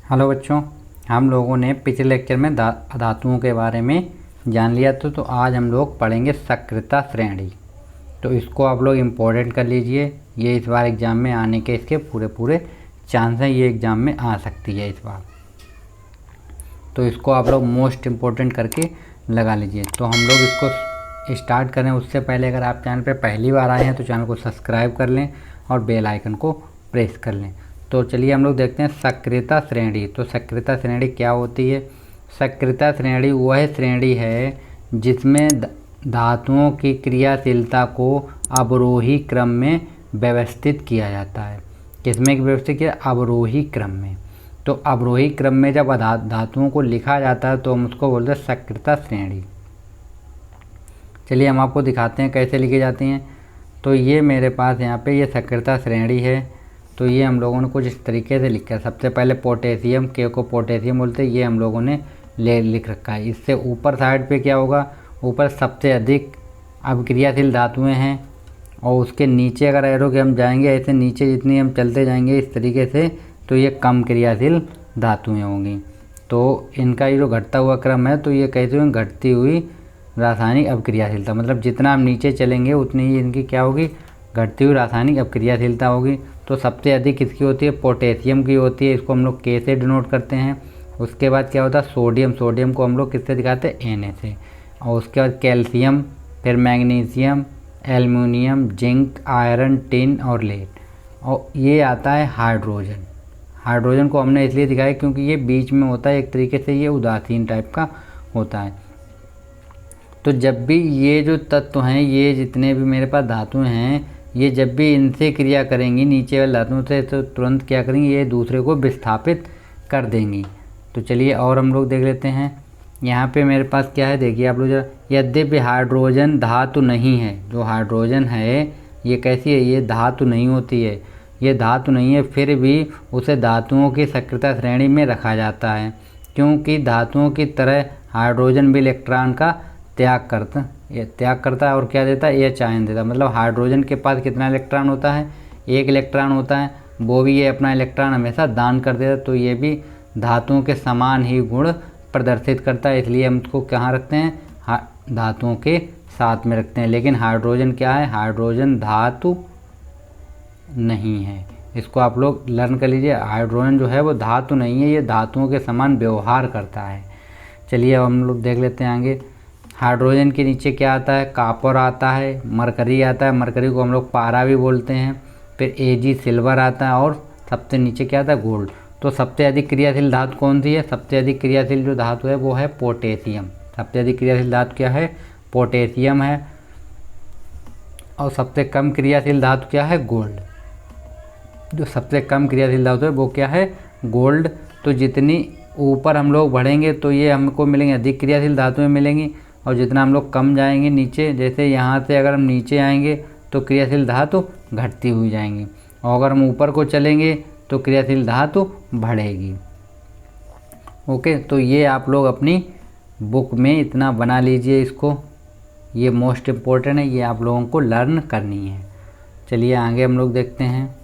Hello बच्चों, हम लोगों ने पिछले लेक्चर में धातुओं के बारे में जान लिया तो आज हम लोग पढ़ेंगे सक्रियता श्रेणी। तो इसको आप लोग इम्पोर्टेंट कर लीजिए। ये इस बार एग्ज़ाम में आने के इसके पूरे चांस हैं, ये एग्ज़ाम में आ सकती है इस बार। तो इसको आप लोग मोस्ट इम्पोर्टेंट करके लगा लीजिए। तो हम लोग इसको स्टार्ट करें उससे पहले अगर आप चैनल पर पहली बार आए हैं तो चैनल को सब्सक्राइब कर लें और बेल आइकन को प्रेस कर लें। तो चलिए हम लोग देखते हैं सक्रियता श्रेणी। तो सक्रियता श्रेणी क्या होती है? सक्रियता श्रेणी वह श्रेणी है जिसमें धातुओं की क्रियाशीलता को अवरोही क्रम में व्यवस्थित किया जाता है। किसमें व्यवस्थित किया? अवरोही क्रम में। तो अवरोही क्रम में जब धातुओं को लिखा जाता है तो हम उसको बोलते हैं सक्रियता श्रेणी। चलिए हम आपको दिखाते हैं कैसे लिखी जाती हैं। तो ये मेरे पास यहाँ पे ये सक्रियता श्रेणी है। तो ये हम लोगों ने कुछ इस तरीके से लिखा है। सबसे पहले पोटेशियम, के को पोटेशियम बोलते हैं, ये हम लोगों ने लिख रखा है। इससे ऊपर साइड पे क्या होगा? ऊपर सबसे अधिक अभिक्रियाशील धातुएं हैं और उसके नीचे अगर एरो के हम जाएंगे ऐसे नीचे जितनी हम चलते जाएंगे इस तरीके से तो ये कम क्रियाशील धातुएँ होंगी। तो इनका ये जो घटता हुआ क्रम है तो ये कहते हैं घटती हुई रासायनिक अभिक्रियाशीलता। मतलब जितना हम नीचे चलेंगे उतनी ही इनकी क्या होगी? घटती हुई रासायनिक अभिक्रियाशीलता होगी। तो सबसे अधिक किसकी होती है? पोटेशियम की होती है। इसको हम लोग के से डिनोट करते हैं। उसके बाद क्या होता है? सोडियम। सोडियम को हम लोग किससे दिखाते हैं? Na से। और उसके बाद कैल्शियम, फिर magnesium, aluminium, zinc, iron, tin और लेड। और ये आता है हाइड्रोजन। हाइड्रोजन को हमने इसलिए दिखाया क्योंकि ये बीच में होता है, एक तरीके से ये उदासीन टाइप का होता है। तो जब भी ये जो तत्व हैं, ये जितने भी मेरे पास धातुएं हैं, ये जब भी इनसे क्रिया करेंगी नीचे वाले धातुओं से तो तुरंत क्या करेंगी? ये दूसरे को विस्थापित कर देंगी। तो चलिए और हम लोग देख लेते हैं। यहाँ पे मेरे पास क्या है देखिए आप लोग जरा। यद्यपि हाइड्रोजन धातु नहीं है, जो हाइड्रोजन है ये कैसी है? ये धातु नहीं होती है, ये धातु नहीं है, फिर भी उसे धातुओं की सक्रियता श्रेणी में रखा जाता है क्योंकि धातुओं की तरह हाइड्रोजन भी इलेक्ट्रॉन का त्याग करता है और क्या देता है? एच आयन देता है। मतलब हाइड्रोजन के पास कितना इलेक्ट्रॉन होता है? एक इलेक्ट्रॉन होता है, वो भी ये अपना इलेक्ट्रॉन हमेशा दान कर देता है। तो ये भी धातुओं के समान ही गुण प्रदर्शित करता है, इसलिए हम उसको कहाँ रखते हैं? धातुओं के साथ में रखते हैं। लेकिन हाइड्रोजन क्या है? हाइड्रोजन धातु नहीं है। इसको आप लोग लर्न कर लीजिए। हाइड्रोजन जो है वो धातु नहीं है, ये धातुओं के समान व्यवहार करता है। चलिए अब हम लोग देख लेते हैं आगे। हाइड्रोजन के नीचे क्या आता है? कॉपर आता है, मरकरी आता है, मरकरी को हम लोग पारा भी बोलते हैं, फिर Ag सिल्वर आता है और सबसे नीचे क्या आता है? गोल्ड। तो सबसे अधिक क्रियाशील धातु कौन सी है? सबसे अधिक क्रियाशील जो धातु है वो है पोटेशियम। सबसे अधिक क्रियाशील धातु क्या है? पोटेशियम है। और सबसे कम क्रियाशील धातु क्या है? गोल्ड। जो सबसे कम क्रियाशील धातु है वो क्या है? गोल्ड। तो जितनी ऊपर हम लोग बढ़ेंगे तो ये हमको मिलेंगे अधिक क्रियाशील धातुएँ मिलेंगी और जितना हम लोग कम जाएंगे नीचे, जैसे यहाँ से अगर हम नीचे आएंगे तो क्रियाशील धातु घटती हुई जाएंगी और अगर हम ऊपर को चलेंगे तो क्रियाशील धातु बढ़ेगी। ओके, तो ये आप लोग अपनी बुक में इतना बना लीजिए इसको, ये मोस्ट इम्पोर्टेंट है, ये आप लोगों को लर्न करनी है। चलिए आगे हम लोग देखते हैं।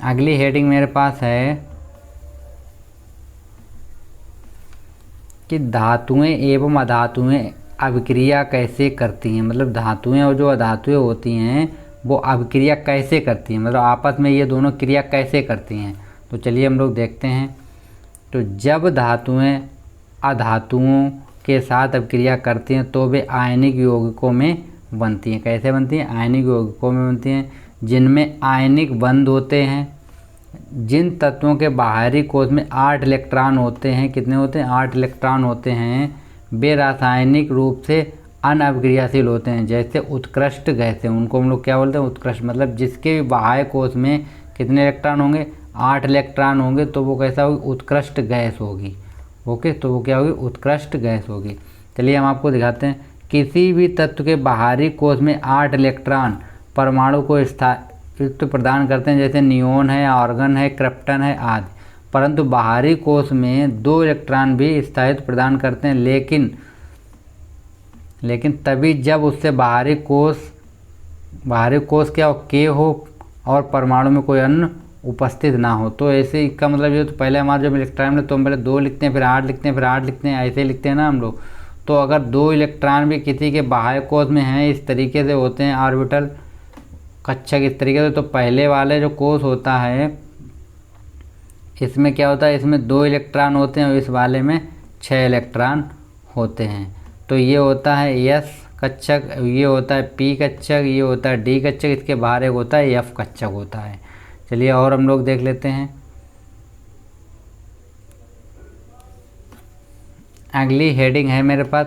अगली हेडिंग मेरे पास है कि धातुएं एवं अधातुएं अभिक्रिया कैसे करती हैं। मतलब धातुएं और जो अधातुएं होती हैं वो अभिक्रिया कैसे करती हैं, मतलब आपस में ये दोनों क्रिया कैसे करती हैं। तो चलिए हम लोग देखते हैं। तो जब धातुएं अधातुओं के साथ अभिक्रिया करती हैं तो वे आयनिक यौगिकों में बनती हैं। कैसे बनती हैं? आयनिक यौगिकों में बनती हैं जिनमें आयनिक बंध होते हैं। जिन तत्वों के बाहरी कोश में 8 इलेक्ट्रॉन होते हैं, कितने होते हैं? 8 इलेक्ट्रॉन होते हैं, वे रासायनिक रूप से अनअभिक्रियाशील होते हैं। जैसे उत्कृष्ट गैसें, उनको हम लोग क्या बोलते हैं? उत्कृष्ट। मतलब जिसके भी बाह्य कोश में कितने इलेक्ट्रॉन होंगे? 8 इलेक्ट्रॉन होंगे, तो वो कैसा होगी? उत्कृष्ट गैस होगी। ओके, तो वो क्या होगी? उत्कृष्ट गैस होगी। चलिए हम आपको दिखाते हैं। किसी भी तत्व के बाहरी कोश में 8 इलेक्ट्रॉन परमाणु को स्थायित्व प्रदान करते हैं, जैसे नियोन है, आर्गन है, क्रिप्टन है आदि। परंतु बाहरी कोश में 2 इलेक्ट्रॉन भी स्थायित्व प्रदान करते हैं, लेकिन तभी जब उससे बाहरी कोश क्या हो? K हो और परमाणु में कोई अन्य उपस्थित ना हो। तो ऐसे इसका मतलब ये, तो पहले हमारा जब इलेक्ट्रॉन में तो हम पहले 2 लिखते हैं, फिर 8 लिखते हैं, फिर 8 लिखते हैं, ऐसे लिखते हैं ना हम लोग। तो अगर 2 इलेक्ट्रॉन भी किसी के बाह्य कोश में हैं, इस तरीके से होते हैं ऑर्बिटल कक्षक इस तरीके से, तो पहले वाले जो कोश होता है इसमें क्या होता है, इसमें 2 इलेक्ट्रॉन होते हैं और इस वाले में 6 इलेक्ट्रॉन होते हैं। तो ये होता है एस कक्षक, ये होता है पी कक्षक, ये होता है डी कक्षक, इसके बाहर एक होता है एफ कक्षक होता है। चलिए और हम लोग देख लेते हैं। अगली हेडिंग है मेरे पास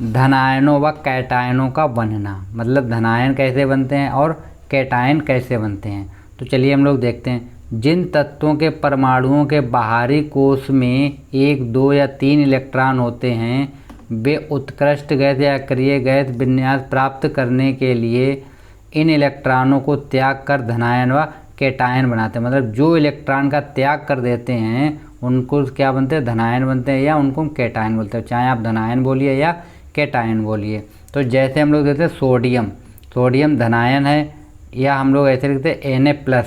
धनायनों व कैटायनों का बनना, मतलब धनायन कैसे बनते हैं और कैटायन कैसे बनते हैं। तो चलिए हम लोग देखते हैं। जिन तत्वों के परमाणुओं के बाहरी कोश में 1, 2 या 3 इलेक्ट्रॉन होते हैं, वे उत्कृष्ट गैस या अक्रिय गैस विन्यास प्राप्त करने के लिए इन इलेक्ट्रॉनों को त्याग कर धनायन व कैटायन बनाते हैं। मतलब जो इलेक्ट्रॉन का त्याग कर देते हैं उनको क्या बनते हैं, धनायन बनते हैं, या उनको कैटायन बोलते हैं, चाहे आप धनायन बोलिए या कैटायन बोलिए। तो जैसे हम लोग देखते हैं सोडियम, सोडियम धनायन है, या हम लोग ऐसे लिखते हैं Na+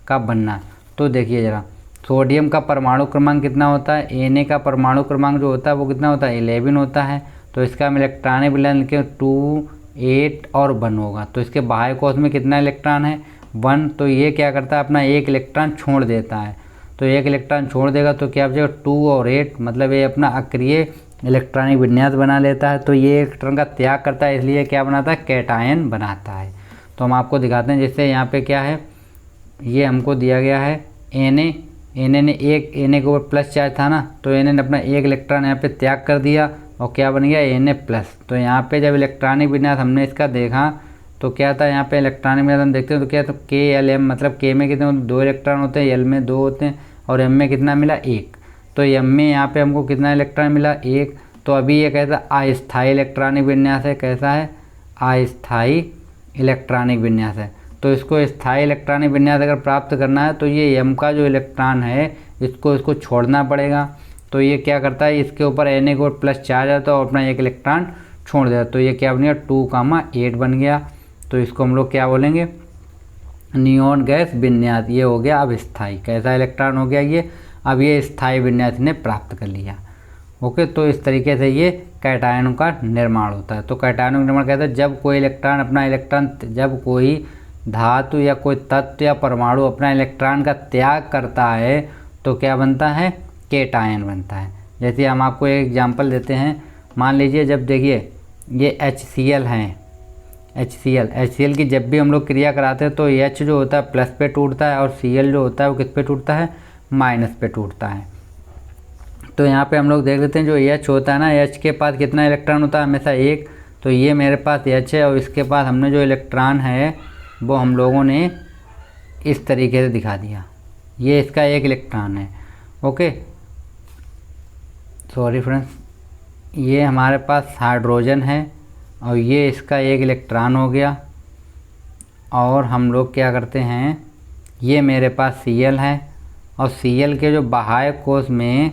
का बनना। तो देखिए ज़रा, सोडियम का परमाणु क्रमांक कितना होता है, Na का परमाणु क्रमांक जो होता है वो कितना होता है, 11 होता है। तो इसका हम इलेक्ट्रॉनिक बैलेंस लिखे 2, 8 और 1 होगा। तो इसके बाह्य कोश में कितना इलेक्ट्रॉन है, 1। तो ये क्या करता है, अपना 1 इलेक्ट्रॉन छोड़ देता है। तो 1 इलेक्ट्रॉन छोड़ देगा तो क्या बचेगा, 2 और 8, मतलब ये अपना अक्रिय इलेक्ट्रॉनिक विन्यास बना लेता है। तो ये इलेक्ट्रॉन का त्याग करता है, इसलिए क्या बनाता है, कैटायन बनाता है। तो हम आपको दिखाते हैं। जैसे यहाँ पे क्या है, ये हमको दिया गया है Na ने एक, Na के ऊपर प्लस चार्ज था ना, तो Na ने अपना 1 इलेक्ट्रॉन यहाँ पे त्याग कर दिया और क्या बन गया, Na+। तो यहाँ पे जब इलेक्ट्रॉनिक विन्यास हमने इसका देखा तो क्या था, यहाँ पे इलेक्ट्रॉनिक विन्यास हम देखते हैं तो क्या, तो KLM, मतलब K में कितने 2 इलेक्ट्रॉन होते हैं, L में 2 होते हैं और M में कितना मिला, 1। तो M में यहाँ पे हमको कितना इलेक्ट्रॉन मिला, 1। तो अभी ये कैसा अस्थायी इलेक्ट्रॉनिक विन्यास है, कैसा है, अस्थायी इलेक्ट्रॉनिक विन्यास है। तो इसको स्थायी इलेक्ट्रॉनिक विन्यास अगर प्राप्त करना है तो ये M का जो इलेक्ट्रॉन है इसको छोड़ना पड़ेगा। तो ये क्या करता है, इसके ऊपर Na को प्लस चार्ज आता है और अपना 1 इलेक्ट्रॉन छोड़ देता है। तो ये क्या बन गया, 2, 8 बन गया। तो इसको हम लोग क्या बोलेंगे, नियॉन गैस विन्यास। ये हो गया अब स्थायी, कैसा इलेक्ट्रॉन हो गया ये, अब ये स्थायी विन्यास ने प्राप्त कर लिया। ओके, तो इस तरीके से ये कैटायनों का निर्माण होता है। तो कैटायनों का निर्माण कहता है जब कोई इलेक्ट्रॉन अपना इलेक्ट्रॉन, जब कोई धातु या कोई तत्व या परमाणु अपना इलेक्ट्रॉन का त्याग करता है तो क्या बनता है, कैटायन बनता है। जैसे हम आपको एक एग्जांपल देते हैं। मान लीजिए जब देखिए ये HCl हैं, HCl की जब भी हम लोग क्रिया कराते हैं तो H जो होता है प्लस पे टूटता है और Cl जो होता है वो किस पे टूटता है, माइनस पे टूटता है। तो यहाँ पे हम लोग देख लेते हैं जो H होता है ना, H के पास कितना इलेक्ट्रॉन होता है, हमेशा 1। तो ये मेरे पास H है और इसके पास हमने जो इलेक्ट्रॉन है वो हम लोगों ने इस तरीके से दिखा दिया, ये इसका 1 इलेक्ट्रॉन है। ओके, सॉरी फ्रेंड्स, ये हमारे पास हाइड्रोजन है और ये इसका 1 इलेक्ट्रॉन हो गया। और हम लोग क्या करते हैं, ये मेरे पास Cl है और Cl के जो बाह्य कोश में,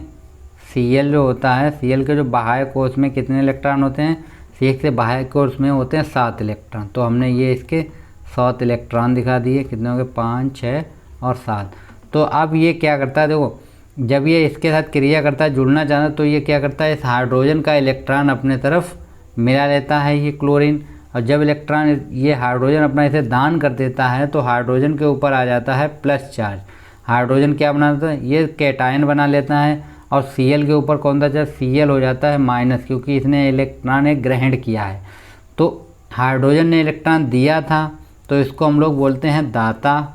Cl जो होता है, Cl के जो बाह्य कोश में कितने इलेक्ट्रॉन होते हैं, C के बाह्य कोश में होते हैं 7 इलेक्ट्रॉन। तो हमने ये इसके 7 इलेक्ट्रॉन दिखा दिए, कितने हो गए, 5, 6 और 7। तो अब ये क्या करता है, देखो जब ये इसके साथ क्रिया करता है, जुड़ना चाहता है, तो ये क्या करता है, इस हाइड्रोजन का इलेक्ट्रॉन अपने तरफ मिला लेता है, ये क्लोरीन। और जब इलेक्ट्रॉन, ये हाइड्रोजन अपना इसे दान कर देता है तो हाइड्रोजन के ऊपर आ जाता है प्लस चार्ज। हाइड्रोजन क्या बना देता है, ये कैटायन बना लेता है। और Cl के ऊपर कौन सा चार्ज, Cl हो जाता है माइनस, क्योंकि इसने इलेक्ट्रॉन एक ग्रहण किया है। तो हाइड्रोजन ने इलेक्ट्रॉन दिया था तो इसको हम लोग बोलते हैं दाता,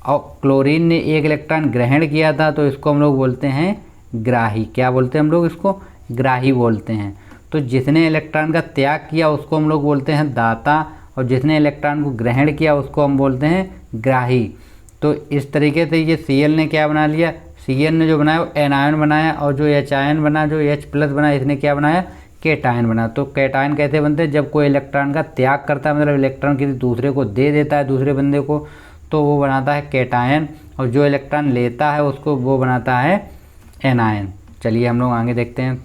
और क्लोरीन ने 1 इलेक्ट्रॉन ग्रहण किया था तो इसको हम लोग बोलते हैं ग्राही। क्या बोलते हैं हम लोग इसको, ग्राही बोलते हैं। तो जिसने इलेक्ट्रॉन का त्याग किया उसको हम लोग बोलते हैं दाता, और जिसने इलेक्ट्रॉन को ग्रहण किया उसको हम बोलते हैं ग्राही। तो इस तरीके से ये Cl ने क्या बना लिया, Cl ने जो बनाया वो एनायन बनाया, और जो H आयन बना, जो H+ बना, इसने क्या बनाया, कैटायन बना। तो कैटायन कैसे बनते हैं, जब कोई इलेक्ट्रॉन का त्याग करता है, मतलब इलेक्ट्रॉन किसी दूसरे को दे देता है, दूसरे बंदे को, तो वो बनाता है कैटायन, और जो इलेक्ट्रॉन लेता है उसको वो बनाता है एनायन। चलिए हम लोग आगे देखते हैं।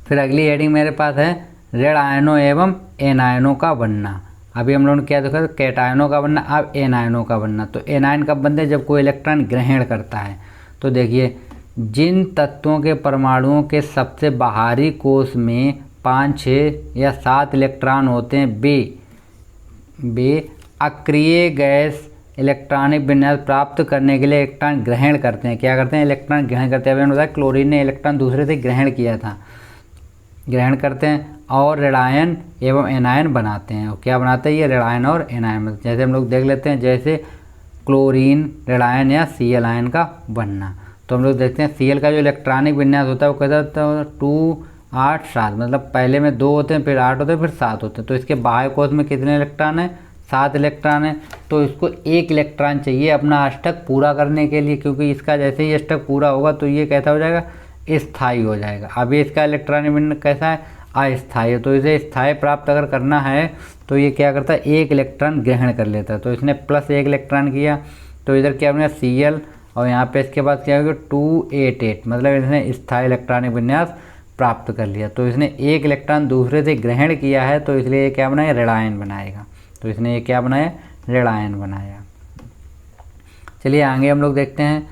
फिर अगली हेडिंग मेरे पास है ऋण आयनों एवं एनायनों का बनना। अभी हम लोगों ने क्या देखा, कैटायनों का बनना, अब एनायनों का बनना। तो एनायन कब बनते हैं, जब कोई इलेक्ट्रॉन ग्रहण करता है। तो देखिए, जिन तत्वों के परमाणुओं के सबसे बाहरी कोश में 5, 6 या 7 इलेक्ट्रॉन होते हैं, वे अक्रिय गैस इलेक्ट्रॉनिक विन्यास प्राप्त करने के लिए इलेक्ट्रॉन ग्रहण करते हैं। क्या करते हैं, इलेक्ट्रॉन ग्रहण करते हैं। अभी हमने बताया क्लोरीन ने इलेक्ट्रॉन दूसरे से ग्रहण किया था, ग्रहण करते हैं और ऋणायन एवं एनायन बनाते हैं। और क्या बनाते हैं, ये ऋणायन और एनायन। जैसे हम लोग देख लेते हैं, जैसे क्लोरीन ऋणायन या Cl आयन का बनना। तो हम लोग देखते हैं Cl का जो इलेक्ट्रॉनिक विन्यास होता है वो कैसा होता है, 2, 8, 7, मतलब पहले में 2 होते हैं, फिर 8 होते हैं, फिर 7 होते हैं। तो इसके बाह्य कोश में कितने इलेक्ट्रॉन है, 7 इलेक्ट्रॉन है। तो इसको 1 इलेक्ट्रॉन चाहिए अपना अष्टक पूरा करने के लिए, क्योंकि इसका जैसे ही अष्टक पूरा होगा तो ये कैसा हो जाएगा, स्थायी हो जाएगा। अभी इसका इलेक्ट्रॉनिक विन्यास कैसा है, अस्थायी है। तो इसे स्थायी प्राप्त अगर करना है तो ये क्या करता है, 1 इलेक्ट्रॉन ग्रहण कर लेता है। तो इसने +1 इलेक्ट्रॉन किया, तो इधर क्या बनेगा, Cl, और यहाँ पे इसके बाद क्या होगा, 288, मतलब इसने स्थायी इलेक्ट्रॉनिक विन्यास प्राप्त कर लिया। तो इसने 1 इलेक्ट्रॉन दूसरे से ग्रहण किया है, तो इसलिए ये क्या बनाया, ऋणायन बनाएगा। तो इसने ये क्या बनाया, ऋणायन बनाया। चलिए आगे हम लोग देखते हैं,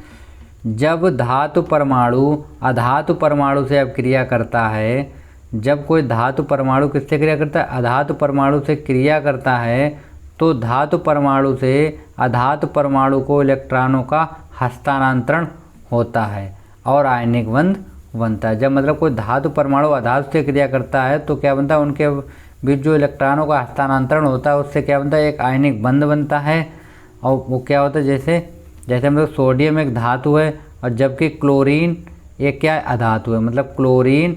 जब धातु परमाणु अधातु परमाणु से अभिक्रिया करता है, जब कोई धातु परमाणु किससे क्रिया करता है, अधातु परमाणु से क्रिया करता है, तो धातु परमाणु से अधातु परमाणु को इलेक्ट्रॉनों का हस्तांतरण होता है और आयनिक बंध बनता है। जब मतलब कोई धातु परमाणु अधातु से क्रिया करता है तो क्या बनता है, उनके बीच जो इलेक्ट्रॉनों का हस्तांतरण होता है उससे क्या बनता है, एक आयनिक बंध बनता है। और वो क्या होता है, जैसे हम लोग सोडियम एक धातु है और जबकि क्लोरीन एक क्या है, अधातु है। मतलब क्लोरीन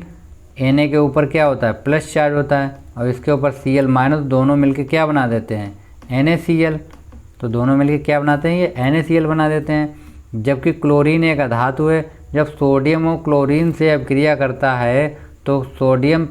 Na के ऊपर क्या होता है, प्लस चार्ज होता है, और इसके ऊपर Cl-, दोनों मिलके क्या बना देते हैं, NaCl। तो दोनों मिलके क्या बनाते हैं, ये NaCl बना देते हैं। जबकि क्लोरीन एक अधातु है, जब सोडियम और क्लोरीन से अभिक्रिया करता है तो सोडियम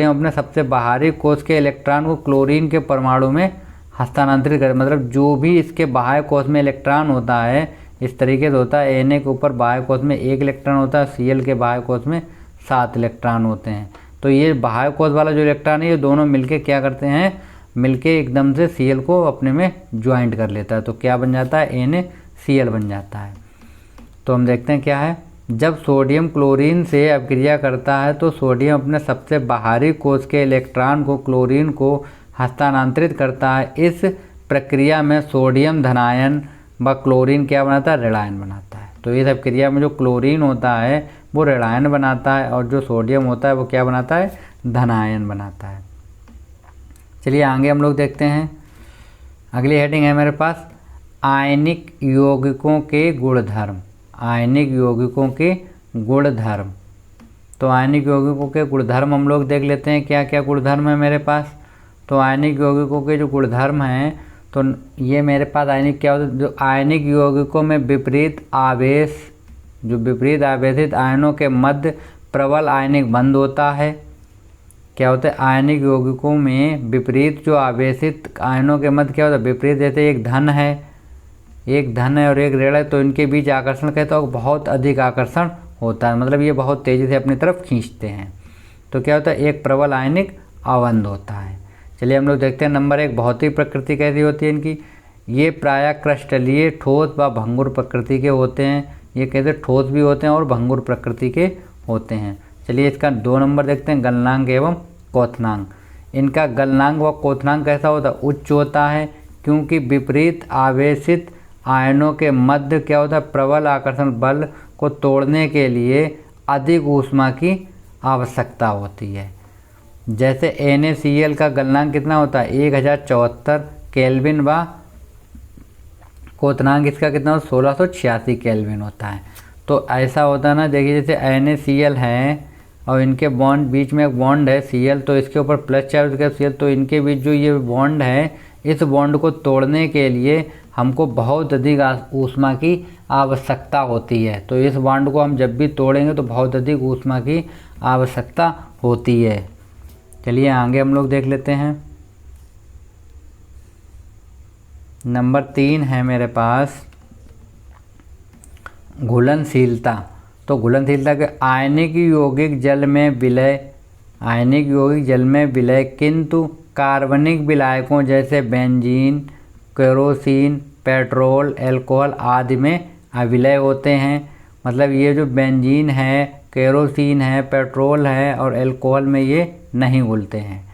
अपने सबसे बाहरी कोश के इलेक्ट्रॉन को क्लोरीन के परमाणु में हस्तांतरित करे। मतलब जो भी इसके बाह्य कोश में इलेक्ट्रॉन होता है इस तरीके से होता है। Na के ऊपर बाह्य कोश में 1 इलेक्ट्रॉन होता है, Cl के बाह्य कोश में 7 इलेक्ट्रॉन होते हैं। तो ये बाह्य कोश वाला जो इलेक्ट्रॉन है ये दोनों मिलके क्या करते हैं, मिलके एकदम से Cl को अपने में ज्वाइंट कर लेता है। तो क्या बन जाता है, NaCl बन जाता है। तो हम देखते हैं क्या है, जब सोडियम क्लोरीन से अभिक्रिया करता है तो सोडियम अपने सबसे बाहरी कोश के इलेक्ट्रॉन को क्लोरीन को हस्तांतरित करता है। इस प्रक्रिया में सोडियम धनायन व क्लोरीन क्या बनाता है, ऋणायन बनाता है। तो इस अभिक्रिया में जो क्लोरीन होता है वो ऋणायन बनाता है और जो सोडियम होता है वो क्या बनाता है, धनायन बनाता है। चलिए आगे हम लोग देखते हैं, अगली हेडिंग है मेरे पास आयनिक यौगिकों के गुणधर्म। आयनिक यौगिकों के गुणधर्म। तो आयनिक यौगिकों के गुणधर्म हम लोग देख लेते हैं, क्या क्या गुणधर्म है मेरे पास। तो आयनिक यौगिकों के जो गुणधर्म हैं, तो ये मेरे पास आयनिक क्या होता है, जो आयनिक यौगिकों में विपरीत आवेशित आयनों के मध्य प्रबल आयनिक बंध होता है। क्या होता है, आयनिक यौगिकों में विपरीत जो आवेशित आयनों के मध्य क्या होता है, विपरीत। जैसे एक धन है और एक ऋण है, तो इनके बीच आकर्षण कहते हैं, बहुत अधिक आकर्षण होता है। मतलब ये बहुत तेज़ी से अपनी तरफ खींचते हैं। तो क्या होता है, एक प्रबल आयनिक अबंध होता है। चलिए हम लोग देखते हैं नंबर 1, भौतिक प्रकृति कैसी होती है इनकी। ये प्रायः क्रिस्टलीय, ठोस व भंगुर प्रकृति के होते हैं। ये कैसे ठोस भी होते हैं और भंगुर प्रकृति के होते हैं। चलिए इसका 2 नंबर देखते हैं, गलनांक एवं क्वथनांक। इनका गलनांक व क्वथनांक कैसा होता है, उच्च होता है, क्योंकि विपरीत आवेशित आयनों के मध्य क्या होता है, प्रबल आकर्षण बल को तोड़ने के लिए अधिक ऊष्मा की आवश्यकता होती है। जैसे NaCl का गलनांक कितना होता है, 1074 केल्विन व क्वथनांक इसका कितना होता है, 1686 केल्विन होता है। तो ऐसा होता है ना, देखिए जैसे NaCl है और इनके बॉन्ड बीच में एक बॉन्ड है Cl, तो इसके ऊपर प्लस चार्ज का Cl, तो इनके बीच जो ये बॉन्ड है इस बॉन्ड को तोड़ने के लिए हमको बहुत अधिक ऊष्मा की आवश्यकता होती है। तो इस बॉन्ड को हम जब भी तोड़ेंगे तो बहुत अधिक ऊष्मा की आवश्यकता होती है। चलिए आगे हम लोग देख लेते हैं, नंबर 3 है मेरे पास घुलनशीलता। तो घुलनशीलता के आयनिक यौगिक जल में विलय किंतु कार्बनिक विलायकों जैसे बेंजीन, केरोसिन, पेट्रोल, अल्कोहल आदि में अविलय होते हैं। मतलब ये जो बेंजीन है, केरोसिन है, पेट्रोल है और अल्कोहल में ये नहीं घुलते हैं।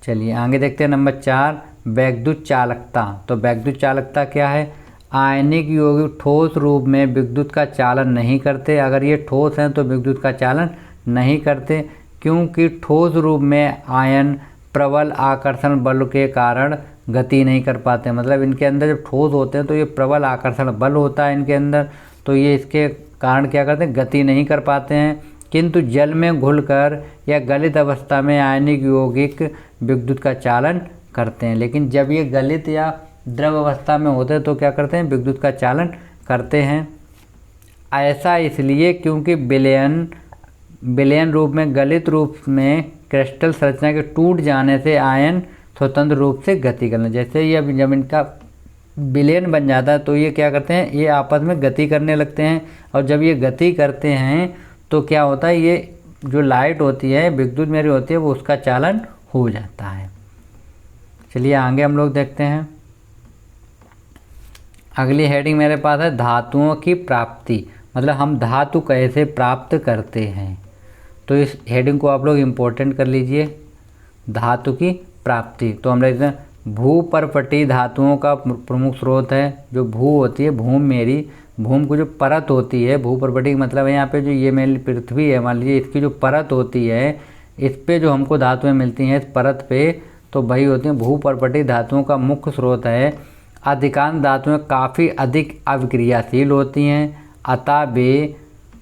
चलिए आगे देखते हैं नंबर 4, वैद्युत चालकता। तो वैद्युत चालकता क्या है? आयनिक यौगिक ठोस रूप में विद्युत का चालन नहीं करते। अगर ये ठोस हैं तो विद्युत का चालन नहीं करते, क्योंकि ठोस रूप में आयन प्रबल आकर्षण बल के कारण गति नहीं कर पाते। मतलब इनके अंदर जब ठोस होते हैं तो ये प्रबल आकर्षण बल होता है इनके अंदर, तो ये इसके कारण क्या करते हैं? गति नहीं कर पाते हैं। किंतु जल में घुलकर या गलित अवस्था में आयनिक यौगिक विद्युत का चालन करते हैं। लेकिन जब ये गलित या द्रव अवस्था में होते हैं तो क्या करते हैं? विद्युत का चालन करते हैं। ऐसा इसलिए क्योंकि विलयन रूप में गलित रूप में क्रिस्टल संरचना के टूट जाने से आयन स्वतंत्र रूप से गति करना। जैसे ये जब इनका विलयन बन जाता है तो ये क्या करते हैं? ये आपस में गति करने लगते हैं, और जब ये गति करते हैं तो क्या होता है? ये जो लाइट होती है, विद्युत मेरी होती है, वो उसका चालन हो जाता है। चलिए आगे हम लोग देखते हैं। अगली हेडिंग मेरे पास है धातुओं की प्राप्ति। मतलब हम धातु कैसे प्राप्त करते हैं, तो इस हेडिंग को आप लोग इम्पोर्टेंट कर लीजिए। धातु की प्राप्ति, तो हम देखते हैं भूपर्पटीय धातुओं का प्रमुख स्रोत है। जो भू होती है, भूम को जो परत होती है, भूपर्पटीय मतलब यहाँ पे जो ये मेरी पृथ्वी है, मान लीजिए इसकी जो परत होती है, इस पे जो हमको धातुएं मिलती हैं इस परत पे, तो वही होती हैं भूपर्पटीय धातुओं का मुख्य स्रोत है। अधिकांश धातुएं काफ़ी अधिक अविक्रियाशील होती हैं, अतः वे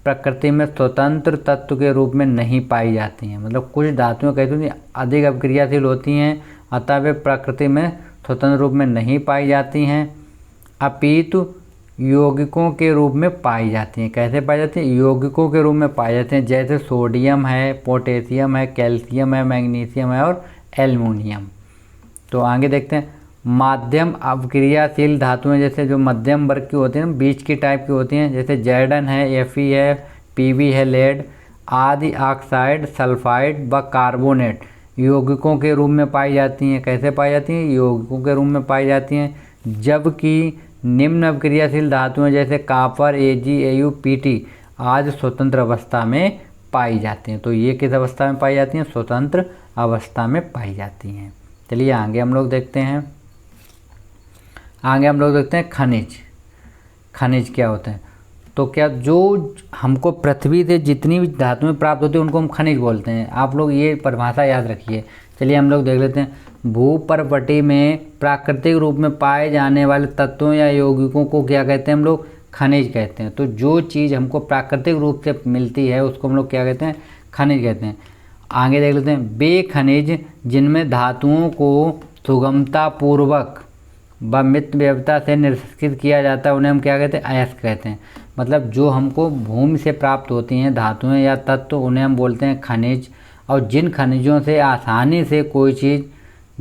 प्रकृति में स्वतंत्र तत्व के रूप में नहीं पाई जाती हैं। मतलब कुछ धातुएं कैसी होती हैं? अधिक अविक्रियाशील होती हैं, अतः वे प्रकृति में स्वतंत्र रूप में नहीं पाई जाती हैं, अपितु यौगिकों के रूप में पाई जाती हैं। कैसे पाई जाती हैं? यौगिकों के रूप में पाई जाती हैं। जैसे सोडियम है, पोटेशियम है, कैल्शियम है, मैग्नीशियम है और एल्युमिनियम। तो आगे देखते हैं माध्यम अवक्रियाशील धातुएं, जैसे जो मध्यम वर्ग की होती हैं, बीच की टाइप की होती हैं, जैसे जैडन है, Fe है, Pb है, लेड आदि ऑक्साइड, सल्फाइड व कार्बोनेट यौगिकों के रूप में पाई जाती हैं। कैसे पाई जाती हैं? यौगिकों के रूप में पाई जाती हैं। जबकि निम्न अवक्रियाशील धातुएं जैसे कॉपर, Ag, Au, Pt आज स्वतंत्र अवस्था में पाई जाती हैं। तो ये किस अवस्था में पाई जाती हैं? स्वतंत्र अवस्था में पाई जाती हैं। चलिए आगे हम लोग देखते हैं। खनिज। खनिज क्या होते हैं? तो क्या जो हमको पृथ्वी से जितनी भी धातुएं प्राप्त होती हैं उनको हम खनिज बोलते हैं। आप लोग ये परिभाषा याद रखिए। चलिए हम लोग देख लेते हैं। भूपर्पटी में प्राकृतिक रूप में पाए जाने वाले तत्वों या यौगिकों को क्या कहते हैं? हम लोग खनिज कहते हैं। तो जो चीज़ हमको प्राकृतिक रूप से मिलती है उसको हम लोग क्या कहते हैं? खनिज कहते हैं। आगे देख लेते हैं। वे खनिज जिनमें धातुओं को सुगमतापूर्वक व मितव्ययता से निष्कासित किया जाता है उन्हें हम क्या कहते हैं? अयस्क कहते हैं। मतलब जो हमको भूमि से प्राप्त होती हैं धातुएं या तत्व, उन्हें हम बोलते हैं खनिज। और जिन खनिजों से आसानी से कोई चीज़,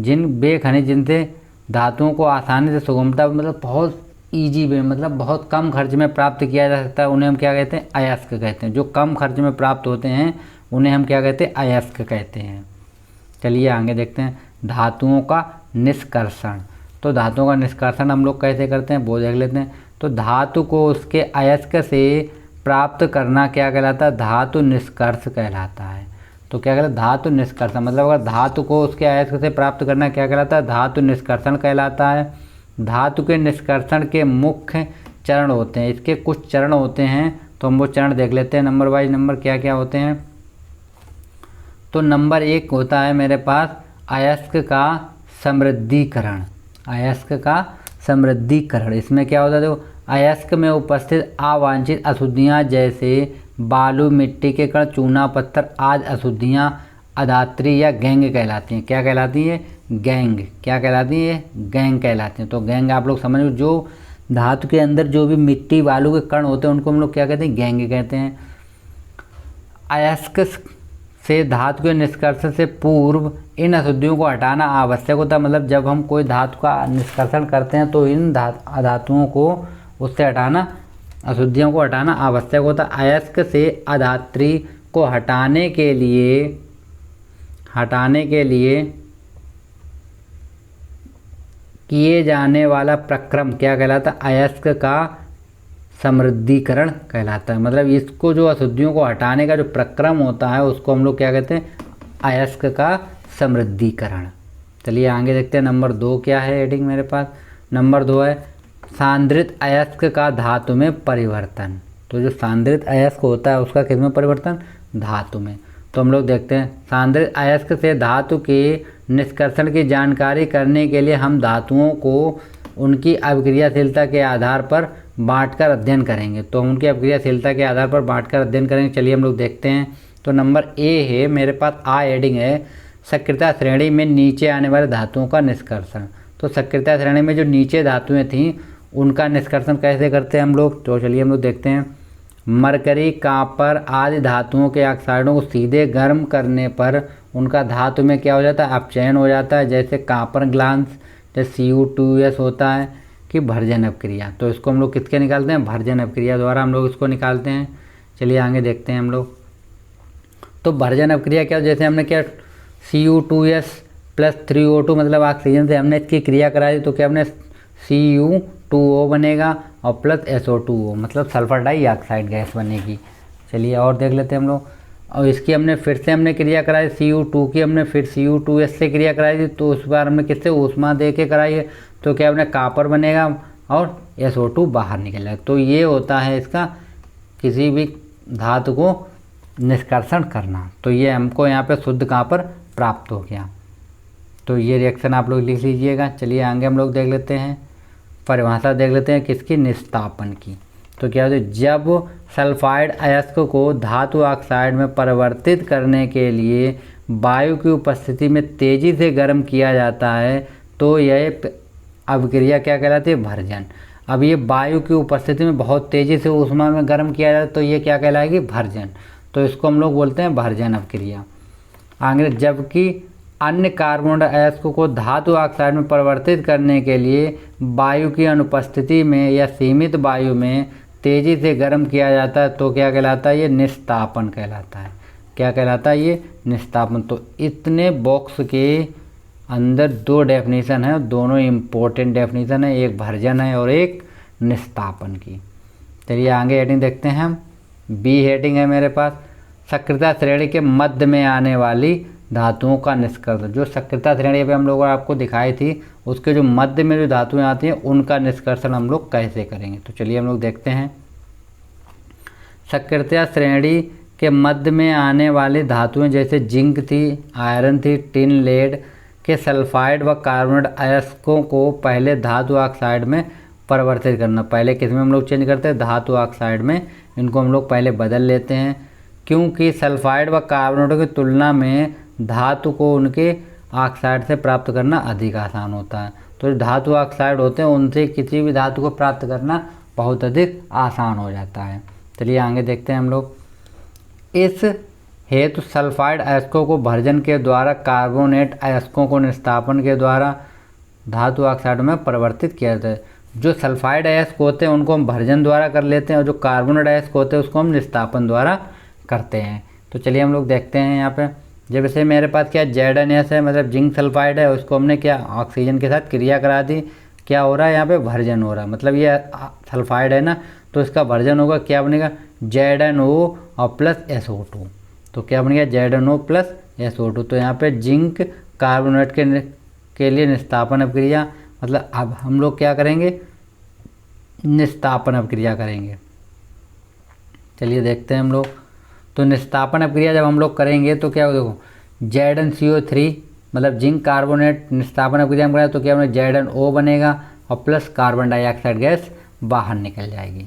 वे खनिज जिनसे धातुओं को आसानी से सुगमता, मतलब बहुत ईजी वे, मतलब बहुत कम खर्च में प्राप्त किया जा सकता है, उन्हें हम क्या कहते हैं? अयस्क कहते हैं। जो कम खर्च में प्राप्त होते हैं उन्हें हम क्या कहते हैं? अयस्क कहते हैं। चलिए आगे देखते हैं धातुओं का निष्कर्षण। तो धातुओं का निष्कर्षण हम लोग कैसे करते हैं वो देख लेते हैं। तो धातु को उसके अयस्क से प्राप्त करना क्या कहलाता है? धातु निष्कर्ष कहलाता है। तो क्या कहलाता है? धातु निष्कर्षण। मतलब अगर धातु को उसके अयस्क से प्राप्त करना क्या कहलाता है? धातु निष्कर्षण कहलाता है। धातु के निष्कर्षण के मुख्य चरण होते हैं। इसके कुछ चरण होते हैं, तो हम वो चरण देख लेते हैं नंबर वाइज। नंबर क्या क्या होते हैं? तो नंबर 1 होता है मेरे पास अयस्क का समृद्धिकरण। अयस्क का समृद्धिकरण, इसमें क्या होता है? देखो, अयस्क में उपस्थित अवांछित अशुद्धियाँ जैसे बालू, मिट्टी के कण, चूना पत्थर आदि अशुद्धियाँ अधात्री या गैंग कहलाती हैं। क्या कहलाती है? गैंग। क्या कहलाती है? गैंग कहलाती हैं। तो गैंग आप लोग समझ लो, जो धातु के अंदर जो भी मिट्टी बालू के कण होते हैं उनको हम लोग क्या कहते हैं? गैंग कहते हैं। अयस्क से धातु के निष्कर्षण से पूर्व इन अशुद्धियों को हटाना आवश्यक होता है। मतलब जब हम कोई धातु का निष्कर्षण करते हैं तो इन धातुओं को उससे हटाना, अशुद्धियों को हटाना आवश्यक होता है। अयस्क से अधात्री को हटाने के लिए किए जाने वाला प्रक्रम क्या कहलाता है? अयस्क का समृद्धिकरण कहलाता है। मतलब इसको जो अशुद्धियों को हटाने का जो प्रक्रम होता है उसको हम लोग क्या कहते हैं? अयस्क का समृद्धिकरण। चलिए आगे देखते हैं। नंबर 2 क्या है हेडिंग मेरे पास? नंबर 2 है सांद्रित अयस्क का धातु में परिवर्तन। तो जो सांद्रित अयस्क होता है उसका किस में परिवर्तन? धातु में। तो हम लोग देखते हैं सांद्रित अयस्क से धातु के निष्कर्षण की जानकारी करने के लिए हम धातुओं को उनकी अभिक्रियाशीलता के आधार पर बांटकर अध्ययन करेंगे। तो उनकी अभिक्रियाशीलता के आधार पर बांटकर अध्ययन करेंगे। चलिए हम लोग देखते हैं। तो नंबर ए है मेरे पास, आ हेडिंग है सक्रियता श्रेणी में नीचे आने वाले धातुओं का निष्कर्षण। तो सक्रियता श्रेणी में जो नीचे धातुएं थीं उनका निष्कर्षण कैसे करते हैं हम लोग? तो चलिए हम लोग देखते हैं। मरकरी, कापर आदि धातुओं के ऑक्साइडों को सीधे गर्म करने पर उनका धातु में क्या हो जाता है? अपचयन हो जाता है। जैसे कापर ग्लांस, जैसे Cu2S होता है कि भर्जन अपक्रिया। तो इसको हम लोग किसके निकालते हैं? भर्जन अपक्रिया द्वारा हम लोग इसको निकालते हैं। चलिए आगे देखते हैं हम लोग। तो भर्जन अपक्रिया क्या? जैसे हमने क्या Cu2S प्लस 3O2 मतलब ऑक्सीजन से हमने इसकी क्रिया कराई तो क्या हमने Cu2O बनेगा और प्लस SO2O मतलब सल्फर डाइऑक्साइड गैस बनेगी। चलिए और देख लेते हैं हम लोग। और इसकी हमने फिर से हमने क्रिया कराई Cu2 की, हमने फिर Cu2S से क्रिया कराई थी। तो उस बार हमने किससे? ऊष्मा दे के कराई है। तो क्या हमने कापर बनेगा और SO2 बाहर निकलेगा। तो ये होता है इसका किसी भी धातु को निष्कर्षण करना। तो ये हमको यहाँ पे शुद्ध कापर प्राप्त हो गया। तो ये रिएक्शन आप लोग लिख लीजिएगा। चलिए आगे हम लोग देख लेते हैं। परिभाषा देख लेते हैं किसकी? निस्तापन की। तो क्या होता है? जब सल्फाइड अयस्क को धातु ऑक्साइड में परिवर्तित करने के लिए वायु की उपस्थिति में तेजी से गर्म किया जाता है तो यह अभिक्रिया क्या कहलाती है? भर्जन। अब ये वायु की उपस्थिति में बहुत तेज़ी से ऊष्मा में गर्म किया जाता है तो ये क्या कहलाएगी? भर्जन। तो इसको हम लोग बोलते हैं भर्जन अपक्रिया। आगे जबकि अन्य कार्बन अयस्क को धातु ऑक्साइड में परिवर्तित करने के लिए वायु की अनुपस्थिति में या सीमित वायु में तेज़ी से गर्म किया जाता है तो क्या कहलाता है? ये निस्तापन कहलाता है। क्या कहलाता है? ये निस्तापन। तो इतने बॉक्स के अंदर 2 डेफिनेशन है, दोनों इम्पोर्टेंट डेफिनेशन है, एक भर्जन है और एक निस्तापन की। चलिए आगे हेडिंग देखते हैं हम। बी हेडिंग है मेरे पास सक्रियता श्रेणी के मध्य में आने वाली धातुओं का निष्कर्षण। जो सक्रियता श्रेणी पे हम लोगों ने आपको दिखाई थी उसके जो मध्य में जो धातुएं आती हैं उनका निष्कर्षण हम लोग कैसे करेंगे? तो चलिए हम लोग देखते हैं। सक्रियता श्रेणी के मध्य में आने वाली धातुएं जैसे जिंक थी, आयरन थी, टिन, लेड के सल्फाइड व कार्बोनेट अयस्कों को पहले धातु ऑक्साइड में परिवर्तित करना। पहले किस में हम लोग चेंज करते हैं? धातु ऑक्साइड में। इनको हम लोग पहले बदल लेते हैं क्योंकि सल्फाइड व कार्बोनेटों की तुलना में धातु को उनके ऑक्साइड से प्राप्त करना अधिक आसान होता है। तो जो धातु ऑक्साइड होते हैं उनसे किसी भी धातु को प्राप्त करना बहुत अधिक आसान हो जाता है। चलिए आगे देखते हैं हम लोग। इस हेतु सल्फाइड अयस्कों को भर्जन के द्वारा कार्बोनेट अयस्कों को निस्तापन के द्वारा धातु ऑक्साइड में परिवर्तित किया जाता है। जो सल्फाइड अयस्क होते हैं उनको हम भर्जन द्वारा कर लेते हैं और जो कार्बोनेट अयस्क होते हैं उसको हम निस्तापन द्वारा करते हैं। तो चलिए हम लोग देखते हैं यहाँ पे। जैसे मेरे पास क्या ZnS है मतलब जिंक सल्फाइड है, उसको हमने क्या ऑक्सीजन के साथ क्रिया करा दी। क्या हो रहा है? यहाँ पे भर्जन हो रहा है। मतलब ये सल्फाइड है ना तो इसका भर्जन होगा। क्या बनेगा? ZnO और प्लस SO2। तो क्या बन गया? ZnO plus SO2। तो यहाँ पे जिंक कार्बोनेट के लिए निस्तापन अपक्रिया। मतलब अब हम लोग क्या करेंगे? निस्तापन अपक्रिया करेंगे। चलिए देखते हैं हम लोग। तो निस्तापन अपक्रिया जब हम लोग करेंगे तो क्या देखो ZnCO3 मतलब जिंक कार्बोनेट निस्तापन अपक्रिया में तो क्या बनेगा? ZnO बनेगा और प्लस कार्बन डाइऑक्साइड गैस बाहर निकल जाएगी।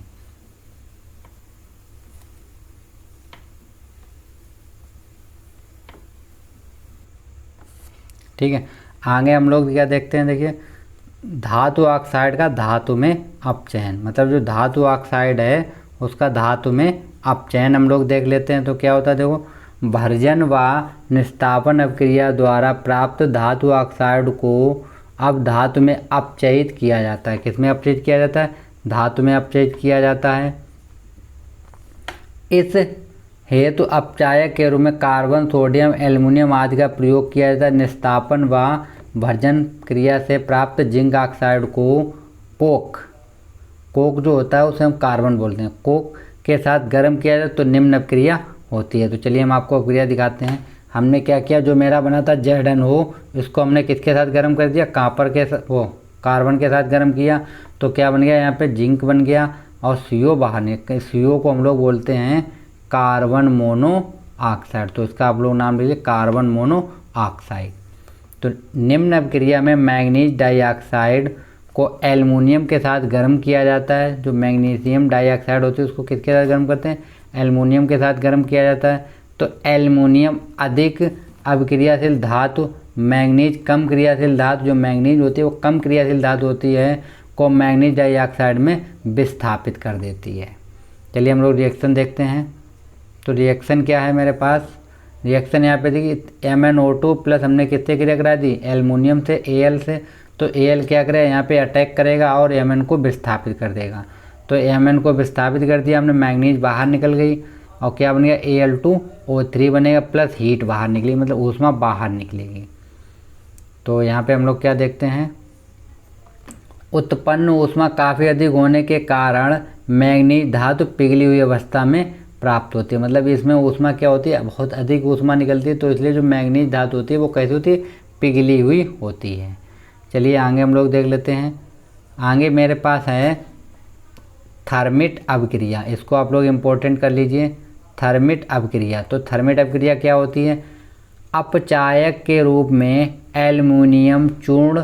ठीक है। आगे हम लोग क्या देखते हैं? देखिए धातु ऑक्साइड का धातु में अपचयन। मतलब जो धातु ऑक्साइड है उसका धातु में अपचयन हम लोग देख लेते हैं। तो क्या होता है? देखो भर्जन व निस्तापन अपक्रिया द्वारा प्राप्त धातु ऑक्साइड को अब धातु में अपचयित किया जाता है। किस में अपचयित किया जाता है? धातु में अपचयित किया जाता है। इस हेतु अपचायक के रूप में कार्बन, सोडियम, एल्युमिनियम आदि का प्रयोग किया जाता है। निस्तापन व भर्जन क्रिया से प्राप्त जिंक ऑक्साइड को कोक जो होता है उसे हम कार्बन बोलते हैं, कोक के साथ गर्म किया जाए तो निम्न अभिक्रिया होती है। तो चलिए हम आपको अभिक्रिया दिखाते हैं। हमने क्या किया, जो मेरा बना था ZnO इसको हमने किसके साथ गर्म कर दिया, कार्बन के साथ गर्म किया। तो क्या बन गया, यहाँ पे जिंक बन गया और CO बाहर निकल, CO को हम लोग बोलते हैं कार्बन मोनोऑक्साइड। तो इसका आप लोग नाम लीजिए कार्बन मोनोऑक्साइड। तो निम्न अभिक्रिया में मैग्नीज डाइऑक्साइड को एल्युमिनियम के साथ गर्म किया जाता है। जो मैग्नीशियम डाइऑक्साइड होती है उसको किसके साथ गर्म करते हैं, एल्युमिनियम के साथ गर्म किया जाता है। तो एल्युमिनियम अधिक अभिक्रियाशील धातु, मैग्नीज कम क्रियाशील धातु, जो मैग्नीज होती है वो कम क्रियाशील धातु होती है, को मैग्नीज डाइऑक्साइड में विस्थापित कर देती है। चलिए हम लोग रिएक्शन देखते हैं। तो रिएक्शन क्या है मेरे पास, रिएक्शन यहाँ पे देखिए MnO2 प्लस हमने किससे क्रिया करा दी, एल्युमिनियम से, Al से। तो Al क्या करेगा, यहाँ पे अटैक करेगा और Mn को विस्थापित कर देगा। तो Mn को विस्थापित कर दिया हमने, मैग्नीज बाहर निकल गई और क्या बन गया, Al2O3 बनेगा प्लस हीट बाहर निकली, मतलब ऊष्मा बाहर निकलेगी। तो यहाँ पे हम लोग क्या देखते हैं, उत्पन्न ऊष्मा काफ़ी अधिक होने के कारण मैग्नीज धातु पिघली हुई अवस्था में प्राप्त होती है। मतलब इसमें ऊष्मा क्या होती है, बहुत अधिक ऊष्मा निकलती है, तो इसलिए जो मैग्नीज धातु होती है वो कैसी होती है, पिघली हुई होती है। चलिए आगे हम लोग देख लेते हैं। आगे मेरे पास है थर्मिट अभिक्रिया, इसको आप लोग इम्पोर्टेंट कर लीजिए, थर्मिट अभिक्रिया। तो थर्मिट अभिक्रिया क्या होती है, अपचायक के रूप में एल्युमिनियम चूर्ण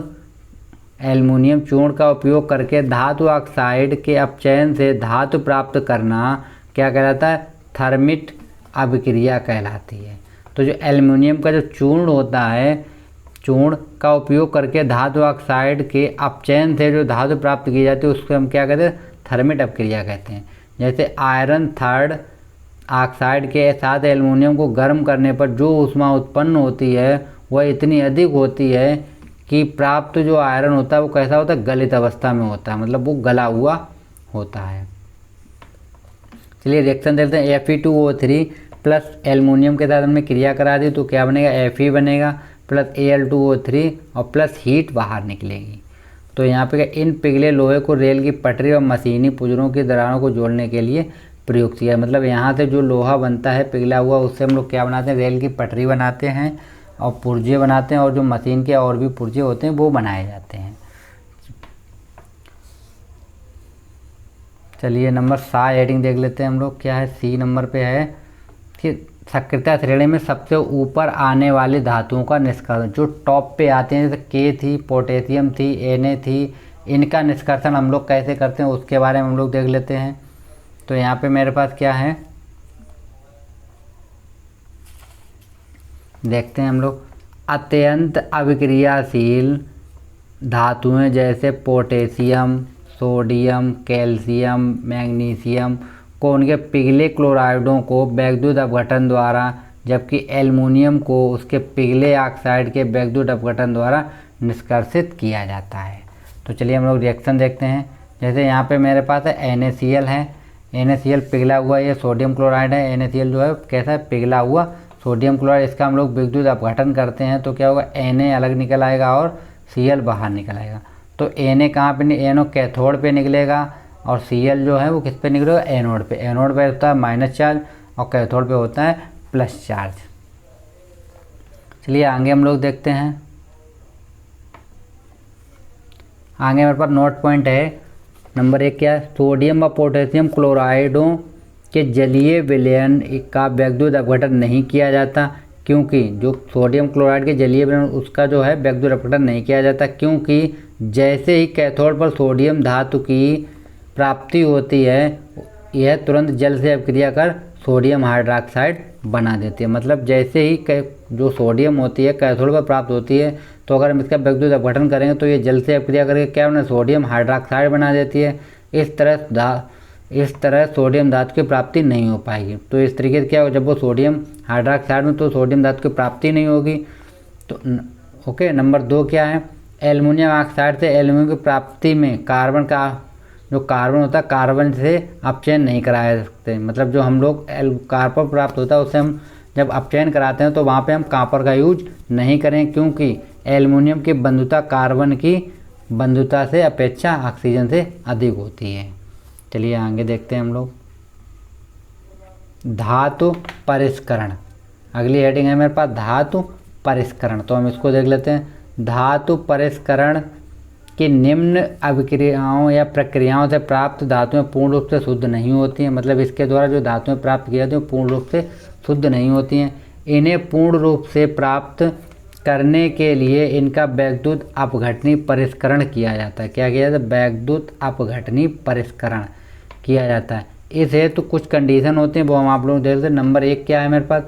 का उपयोग करके धातु ऑक्साइड के अपचयन से धातु प्राप्त करना क्या कहलाता है, थर्मिट अभिक्रिया कहलाती है। तो जो एल्युमिनियम का जो चूर्ण होता है, चूर्ण का उपयोग करके धातु ऑक्साइड के अपचयन से जो धातु प्राप्त की जाती है उसको हम क्या कहते हैं, थर्मिट अभिक्रिया कहते हैं। जैसे आयरन थर्ड ऑक्साइड के साथ एल्युमिनियम को गर्म करने पर जो ऊष्मा उत्पन्न होती है वह इतनी अधिक होती है कि प्राप्त जो आयरन होता है वो कैसा होता है, गलित अवस्था में होता है, मतलब वो गला हुआ होता है। चलिए रिएक्शन देखते हैं। Fe2O3 प्लस एल्युमिनियम के साथ हमने क्रिया करा दी तो क्या बनेगा, Fe बनेगा प्लस Al2O3 और प्लस हीट बाहर निकलेगी। तो यहाँ पे इन पिघले लोहे को रेल की पटरी और मशीनी पुर्जों की दरारों को जोड़ने के लिए प्रयुक्त किया। मतलब यहाँ से जो लोहा बनता है पिघला हुआ, उससे हम लोग क्या बनाते हैं, रेल की पटरी बनाते हैं और पुर्जे बनाते हैं, और जो मशीन के और भी पुर्जे होते हैं वो बनाए जाते हैं। चलिए नंबर 7 हेडिंग देख लेते हैं हम लोग, क्या है, C नंबर पे है कि सक्रियता श्रेणी में सबसे ऊपर आने वाली धातुओं का निष्कर्षण, जो टॉप पे आते हैं, जैसे K थी, पोटेशियम थी, Na थी, इनका निष्कर्षण हम लोग कैसे करते हैं उसके बारे में हम लोग देख लेते हैं। तो यहाँ पे मेरे पास क्या है, देखते हैं हम लोग। अत्यंत अभिक्रियाशील धातुएं जैसे पोटेशियम, सोडियम, कैल्शियम, मैग्नीशियम को उनके पिघले क्लोराइडों को वैद्युत अपघटन द्वारा, जबकि एल्युमिनियम को उसके पिघले ऑक्साइड के वैद्युत अपघटन द्वारा निष्कर्षित किया जाता है। तो चलिए हम लोग रिएक्शन देखते हैं। जैसे यहाँ पे मेरे पास है NaCl है, NaCl पिघला हुआ, ये सोडियम क्लोराइड है। NaCl जो है कैसा है, पिघला हुआ सोडियम क्लोराइड, इसका हम लोग विद्युत अपघटन करते हैं तो क्या होगा, Na अलग निकल आएगा और Cl बाहर निकल आएगा। तो Na कहाँ पे, NO कैथोड पे निकलेगा और Cl जो है वो किस पे निकलेगा, एनोड पे। एनोड पे होता है माइनस चार्ज और कैथोड पे होता है प्लस चार्ज। चलिए आगे हम लोग देखते हैं। आगे मेरे पास नोट पॉइंट है नंबर 1, क्या है, सोडियम व पोटेशियम क्लोराइडों के जलीय विलयन का वैद्युत अपघटन नहीं किया जाता, क्योंकि जो सोडियम क्लोराइड के जलीय विलयन उसका जो है वैद्युत अपघटन नहीं किया जाता, क्योंकि जैसे ही कैथोड पर सोडियम धातु की प्राप्ति होती है यह तुरंत जल से अभिक्रिया कर सोडियम हाइड्रोक्साइड बना देती है। मतलब जैसे ही जो सोडियम होती है कैथोड पर प्राप्त होती है तो अगर हम इसका वैद्युत अपघटन करेंगे तो ये जल से अभिक्रिया करके क्या बना, सोडियम हाइड्रोक्साइड बना देती है। इस तरह सोडियम धातु की प्राप्ति नहीं हो पाएगी। तो इस तरीके से क्या होगा, जब वो सोडियम हाइड्रोक्साइड में तो सोडियम धातु की प्राप्ति नहीं होगी। तो ओके, नंबर 2 क्या है, एल्युमिनियम ऑक्साइड से एल्युमिनियम की प्राप्ति में कार्बन का जो कार्बन होता है कार्बन से अपचयन नहीं कराया सकते। मतलब जो हम लोग कार्बन प्राप्त होता है उससे हम जब अपचयन कराते हैं तो वहाँ पे हम कॉपर का यूज नहीं करें, क्योंकि एल्युमिनियम की बंधुता कार्बन की बंधुता से अपेक्षा ऑक्सीजन से अधिक होती है। चलिए आगे देखते हैं हम लोग। धातु परिष्करण, अगली हेडिंग है मेरे पास धातु परिष्करण। तो हम इसको देख लेते हैं। धातु परिष्करण की निम्न अभिक्रियाओं या प्रक्रियाओं से प्राप्त धातुएं पूर्ण रूप से शुद्ध नहीं होती हैं। मतलब इसके द्वारा जो धातुएं प्राप्त की जाती हैं पूर्ण रूप से शुद्ध नहीं होती हैं। इन्हें पूर्ण रूप से प्राप्त करने के लिए इनका वैद्युत अपघटनी परिष्करण किया जाता है। क्या किया जाता है? वैद्युत अपघटनी परिष्करण किया जाता है। इस हेतु कुछ कंडीशन होते हैं, वो हम आप लोग देख लेते हैं। नंबर 1 क्या है मेरे पास?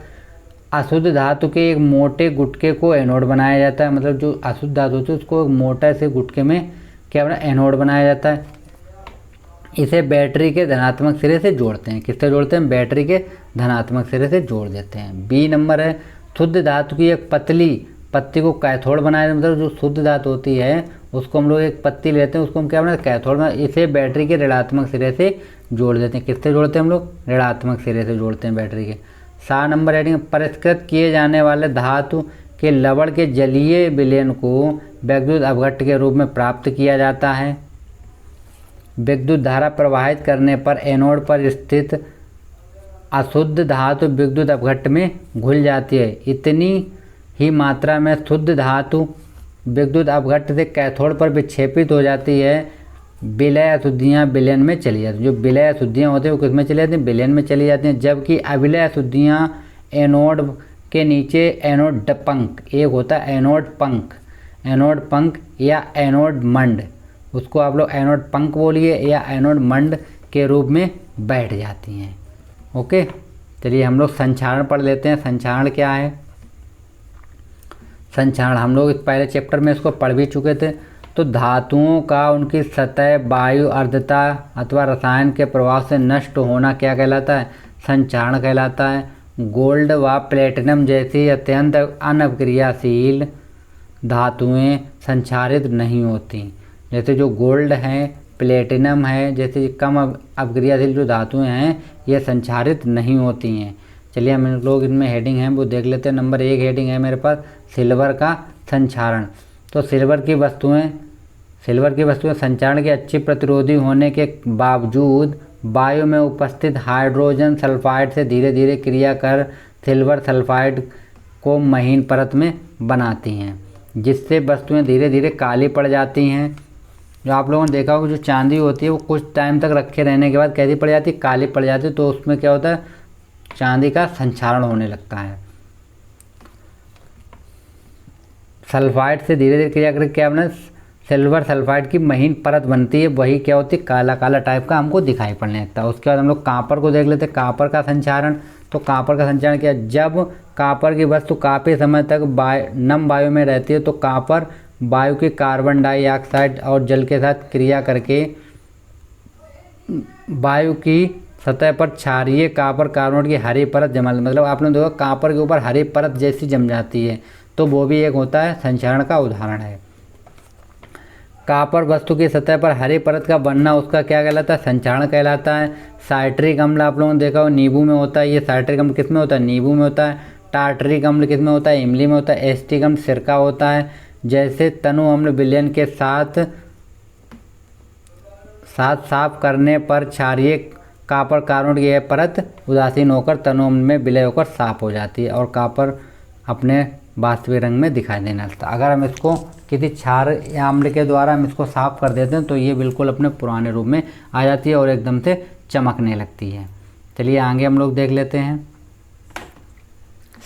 अशुद्ध धातु के एक मोटे गुटके को एनोड बनाया जाता है। मतलब जो अशुद्ध धातु होती है उसको एक मोटे से गुटके में क्या बना, एनोड बनाया जाता है। इसे बैटरी के धनात्मक सिरे से जोड़ते हैं। किससे जोड़ते हैं? बैटरी के धनात्मक सिरे से जोड़ देते हैं। बी नंबर है शुद्ध धातु की एक पतली पत्ती को कैथोड बनाया जाता है। मतलब जो शुद्ध धातु होती है उसको हम लोग एक पत्ती लेते हैं, उसको हम क्या बनाते हैं? कैथोड में। इसे बैटरी के ऋणात्मक सिरे से जोड़ देते हैं। किससे जोड़ते हैं हम लोग? ऋणात्मक सिरे से जोड़ते हैं बैटरी के। 7 नंबर हेडिंग परिष्कृत किए जाने वाले धातु के लवण के जलीय विलयन को वैद्युत अपघट्ट के रूप में प्राप्त किया जाता है। विद्युत धारा प्रवाहित करने पर एनोड पर स्थित अशुद्ध धातु विद्युत अपघट्ट में घुल जाती है। इतनी ही मात्रा में शुद्ध धातु विद्युत अपघट्ट से कैथोड पर विक्षेपित हो जाती है। विलय अशुद्धियाँ विलयन में चली जाती हैं। जो विलय अशुद्धियाँ होती हैं वो किसमें चली जाती हैं? विलयन में चली जाती हैं। जबकि अविलय अशुद्धियाँ एनोड के नीचे एनोड पंख, एक होता है एनोड पंख या एनोड मंड, उसको आप लोग एनोड पंख बोलिए या एनोड मंड के रूप में बैठ जाती हैं। ओके, चलिए हम लोग संक्षारण पढ़ लेते हैं। संक्षारण क्या है? संक्षारण हम लोग इस पहले चैप्टर में इसको पढ़ भी चुके थे। तो धातुओं का उनकी सतह, वायु, आर्द्रता अथवा रसायन के प्रभाव से नष्ट होना क्या कहलाता है? संक्षारण कहलाता है। गोल्ड व प्लेटिनम जैसी अत्यंत अनअभिक्रियाशील धातुएं संक्षारित नहीं होती। जैसे जो गोल्ड है, प्लेटिनम है, जैसे कम अपक्रियाशील जो धातुएं हैं ये संक्षारित नहीं होती हैं। चलिए हम लोग इनमें हेडिंग हैं वो देख लेते हैं। नंबर 1 हेडिंग है मेरे पास सिल्वर का संक्षारण। तो सिल्वर की वस्तुएं संक्षारण के अच्छी प्रतिरोधी होने के बावजूद वायु में उपस्थित हाइड्रोजन सल्फाइड से धीरे धीरे क्रिया कर सिल्वर सल्फाइड को महीन परत में बनाती हैं, जिससे वस्तुएं धीरे धीरे काली पड़ जाती हैं। जो आप लोगों ने देखा होगा जो चांदी होती है वो कुछ टाइम तक रखे रहने के बाद कैसी पड़ जाती है? काली पड़ जाती है। तो उसमें क्या होता है? चांदी का संक्षारण होने लगता है। सल्फाइड से धीरे धीरे क्रिया करके क्या बना? सिल्वर सल्फाइड की महीन परत बनती है। वही क्या होती है? काला काला टाइप का हमको दिखाई पड़ने लगता है। उसके बाद हम लोग कापर को देख लेते हैं। कापर का संक्षारण। तो कापर का संक्षारण क्या? जब कापर की वस्तु काफ़ी समय तक नम वायु में रहती है तो कापर वायु के कार्बन डाइऑक्साइड और जल के साथ क्रिया करके वायु की सतह पर क्षारीय कापर कार्बोनेट की हरी परत जमा, मतलब आपने देखा कापर के ऊपर हरी परत जैसी जम जाती है, तो वो भी एक होता है संक्षारण का उदाहरण है। कापर वस्तु की सतह पर हरी परत का बनना उसका क्या कहलाता है? संक्षारण कहलाता है। साइट्रिक अम्ल आप लोगों ने देखा हो नींबू में होता है। ये साइट्रिक अम्ल किस में होता है? नींबू में होता है। टार्टरिक अम्ल किस में होता है? इमली में होता है। एसिटिक अम्ल सिरका होता है। जैसे तनु अम्ल विलयन के साथ साफ करने पर क्षारीय कापर कार्बोनेट की यह परत उदासीन होकर तनु अम्ल में विलय होकर साफ हो जाती है और कापर अपने वास्तविक रंग में दिखाई देने लगता है। अगर हम इसको किसी क्षार या अम्ल के द्वारा हम इसको साफ कर देते हैं तो ये बिल्कुल अपने पुराने रूप में आ जाती है और एकदम से चमकने लगती है। चलिए आगे हम लोग देख लेते हैं।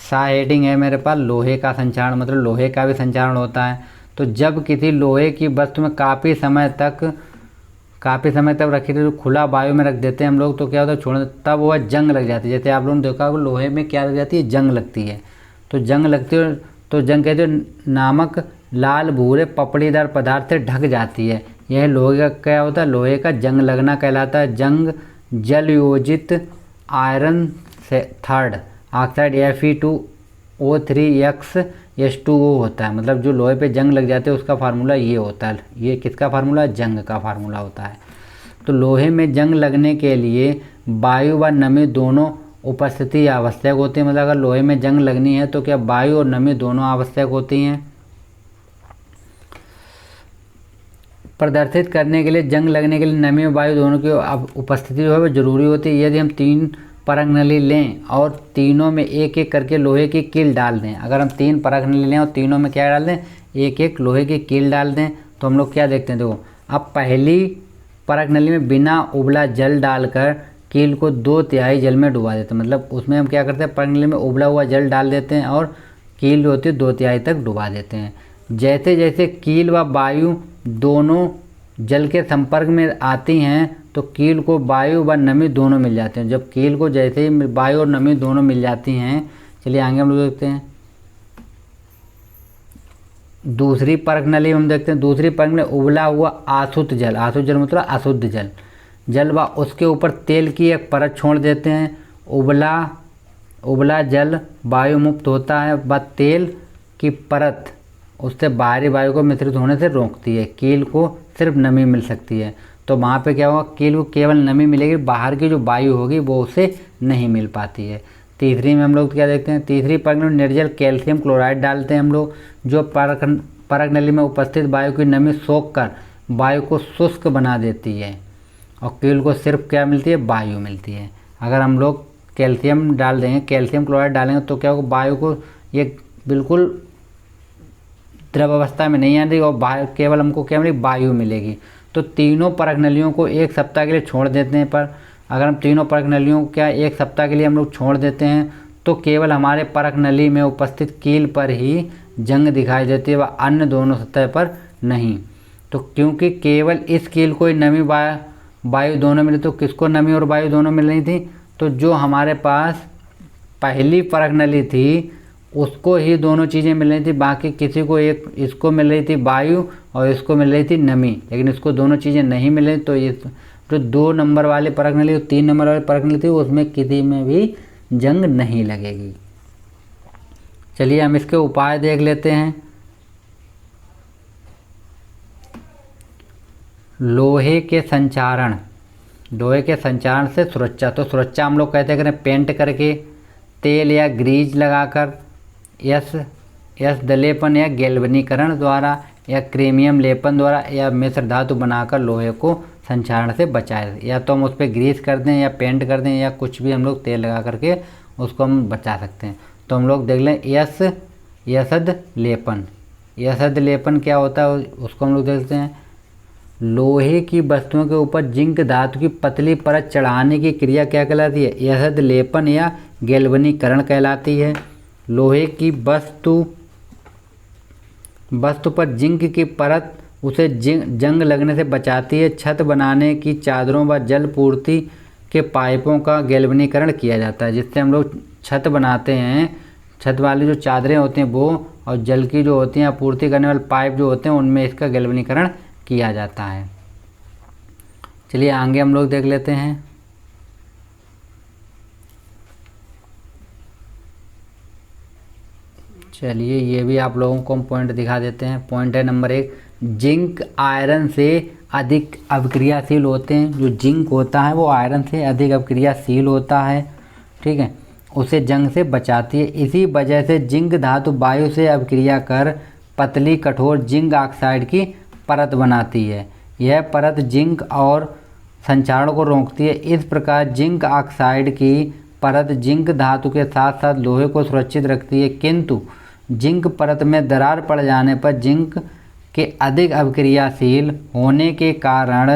सा हेडिंग है मेरे पास लोहे का संक्षारण। मतलब लोहे का भी संक्षारण होता है। तो जब किसी लोहे की वस्तु में काफ़ी समय तक रखी थी तो खुला वायु में रख देते हैं हम लोग, तो क्या होता है? छोड़ तब वह जंग लग जाती है। जैसे आप लोगों ने देखा होगा लोहे में क्या लग जाती है? जंग लगती है। तो जंग लगती है तो जंग कहते हैं नामक लाल भूरे पपड़ीदार पदार्थ से ढक जाती है। यह लोहे का क्या होता है? लोहे का जंग लगना कहलाता है। जंग जल योजित आयरन से थर्ड ऑक्साइड Fe2O3X H2O होता है। मतलब जो लोहे पे जंग लग जाते हैं उसका फार्मूला ये होता है। ये किसका फार्मूला? जंग का फार्मूला होता है। तो लोहे में जंग लगने के लिए वायु व नमी दोनों उपस्थिति आवश्यक होती है। मतलब अगर लोहे में जंग लगनी है तो क्या वायु और नमी दोनों आवश्यक होती हैं। प्रदर्शित करने के लिए जंग लगने के लिए नमी और वायु दोनों की उपस्थिति जो है वो जरूरी होती है। यदि हम 3 परख नली लें और तीनों में एक एक करके लोहे की कील डाल दें, अगर हम 3 परख नली लें और तीनों में क्या डाल दें, एक एक लोहे की कील डाल दें, तो हम लोग क्या देखते हैं, देखो अब पहली परख नली में बिना उबला जल डालकर कील को 2/3 जल में डुबा देते हैं। मतलब उसमें हम क्या करते हैं, परख नली में उबला हुआ जल डाल देते हैं और कील जो होती है 2/3 तक डुबा देते हैं। जैसे जैसे कील व वायु दोनों जल के संपर्क में आती हैं तो कील को वायु व नमी दोनों मिल जाते हैं। जब कील को जैसे ही वायु और नमी दोनों मिल जाती हैं, चलिए आगे हम लोग देखते हैं दूसरी परख नली में। हम देखते हैं दूसरी परख में उबला हुआ आसुत जल मतलब अशुद्ध जल व उसके ऊपर तेल की एक परत छोड़ देते हैं। उबला जल वायु मुक्त होता है व तेल की परत उससे बाहरी वायु को मिश्रित होने से रोकती है। कील को सिर्फ नमी मिल सकती है, तो वहाँ पे क्या होगा, कील को केवल नमी मिलेगी, बाहर की जो वायु होगी वो उसे नहीं मिल पाती है। तीसरी में हम लोग क्या देखते हैं, तीसरी परख में निर्जल कैल्शियम क्लोराइड डालते हैं हम लोग, जो परख नली में उपस्थित वायु की नमी सोख कर वायु को शुष्क बना देती है और कील को सिर्फ क्या मिलती है, वायु मिलती है। अगर हम लोग कैल्शियम डाल देंगे, कैल्शियम क्लोराइड डालेंगे तो क्या होगा, वायु को ये बिल्कुल द्रव अवस्था में नहीं आएगी और केवल हमको क्या मिलेगी, वायु मिलेगी। तो तीनों परख नलियों को 1 सप्ताह के लिए छोड़ देते हैं। पर अगर हम तीनों परख नलियों को क्या 1 सप्ताह के लिए हम लोग छोड़ देते हैं तो केवल हमारे परख नली में उपस्थित कील पर ही जंग दिखाई देती है व अन्य दोनों सतह पर नहीं। तो क्योंकि केवल इस कील को नमी वायु दोनों मिले, तो किसको नमी और वायु दोनों मिल रही थी, तो जो हमारे पास पहली परख नली थी उसको ही दोनों चीज़ें मिल रही थी, बाकी किसी को एक इसको मिल रही थी वायु और इसको मिल रही थी नमी, लेकिन इसको दोनों चीज़ें नहीं मिल रही। तो ये जो 2 नंबर वाले परख नली और 3 नंबर वाले परख नली थी उसमें किसी में भी जंग नहीं लगेगी। चलिए हम इसके उपाय देख लेते हैं। लोहे के संचारण से सुरक्षा, तो सुरक्षा हम लोग कहते करें पेंट करके, तेल या ग्रीज लगाकर, यस दलेपन या गैल्वनीकरण द्वारा या क्रीमियम लेपन द्वारा या मिश्र धातु बनाकर लोहे को संचारण से बचाए। या तो हम उस पर ग्रीस कर दें या पेंट कर दें या कुछ भी हम लोग तेल लगा करके उसको हम बचा सकते हैं। तो हम लोग देख लें यसद लेपन क्या होता है उसको हम लोग देखते हैं। लोहे की वस्तुओं के ऊपर जिंक धातु की पतली परत चढ़ाने की क्रिया क्या कहलाती है, यसद लेपन या गैल्वनीकरण कहलाती है। लोहे की वस्तु पर जिंक की परत उसे जंग लगने से बचाती है। छत बनाने की चादरों व जल पूर्ति के पाइपों का गैल्वनीकरण किया जाता है, जिससे हम लोग छत बनाते हैं, छत वाली जो चादरें होती हैं वो, और जल की जो होती हैं आपूर्ति करने वाले पाइप जो होते हैं उनमें इसका गैल्वनीकरण किया जाता है। चलिए आगे हम लोग देख लेते हैं। चलिए ये भी आप लोगों को हम पॉइंट दिखा देते हैं। पॉइंट है नंबर 1, जिंक आयरन से अधिक अभिक्रियाशील होते हैं। जो जिंक होता है वो आयरन से अधिक अभिक्रियाशील होता है, ठीक है, उसे जंग से बचाती है। इसी वजह से जिंक धातु वायु से अभिक्रिया कर पतली कठोर जिंक ऑक्साइड की परत बनाती है। यह परत जिंक और संचारण को रोकती है। इस प्रकार जिंक ऑक्साइड की परत जिंक धातु के साथ साथ लोहे को सुरक्षित रखती है, किंतु जिंक परत में दरार पड़ जाने पर जिंक के अधिक अभिक्रियाशील होने के कारण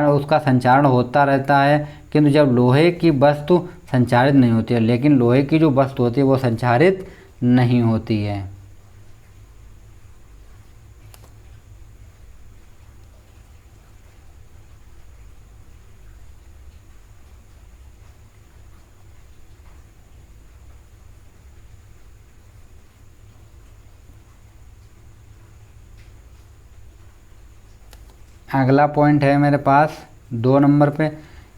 उसका संचारण होता रहता है, किंतु जब लोहे की वस्तु संचारित नहीं होती है, लेकिन लोहे की जो वस्तु होती है वो संचारित नहीं होती है। अगला पॉइंट है मेरे पास 2 नंबर पे,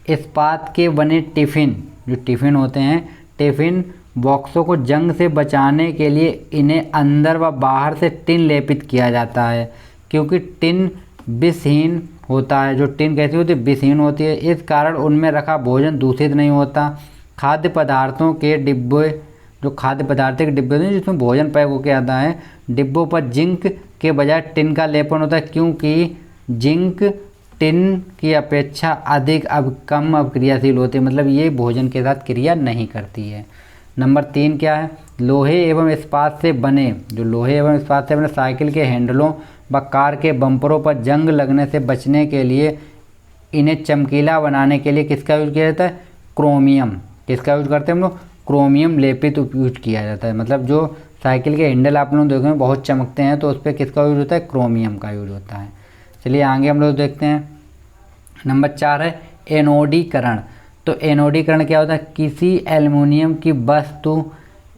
इस्पात के बने टिफ़िन, जो टिफ़िन होते हैं, टिफ़िन बॉक्सों को जंग से बचाने के लिए इन्हें अंदर व बाहर से टिन लेपित किया जाता है, क्योंकि टिन विषहीन होता है। जो टिन कैसी होती है, विषहीन होती है, इस कारण उनमें रखा भोजन दूषित नहीं होता। खाद्य पदार्थों के जो खाद्य पदार्थ के डिब्बे होते हैं जिसमें भोजन पैक होकर आता है, डिब्बों पर जिंक के बजाय टिन का लेपन होता है, क्योंकि जिंक टिन की अपेक्षा अधिक कम अभिक्रियाशील होती है, मतलब ये भोजन के साथ क्रिया नहीं करती है। नंबर 3 क्या है, लोहे एवं इस्पात से बने, जो लोहे एवं इस्पात से बने साइकिल के हैंडलों व कार के बम्परों पर जंग लगने से बचने के लिए इन्हें चमकीला बनाने के लिए किसका यूज किया जाता है, क्रोमियम। किसका यूज करते हैं हम लोग, क्रोमियम लेपित यूज किया जाता है। मतलब जो साइकिल के हैंडल आप लोग देखेंगे बहुत चमकते हैं, तो उस पर किसका यूज होता है, क्रोमियम का यूज होता है। चलिए आगे हम लोग देखते हैं। नंबर 4 है एनोडीकरण। तो एनोडीकरण क्या होता है, किसी एल्युमिनियम की वस्तु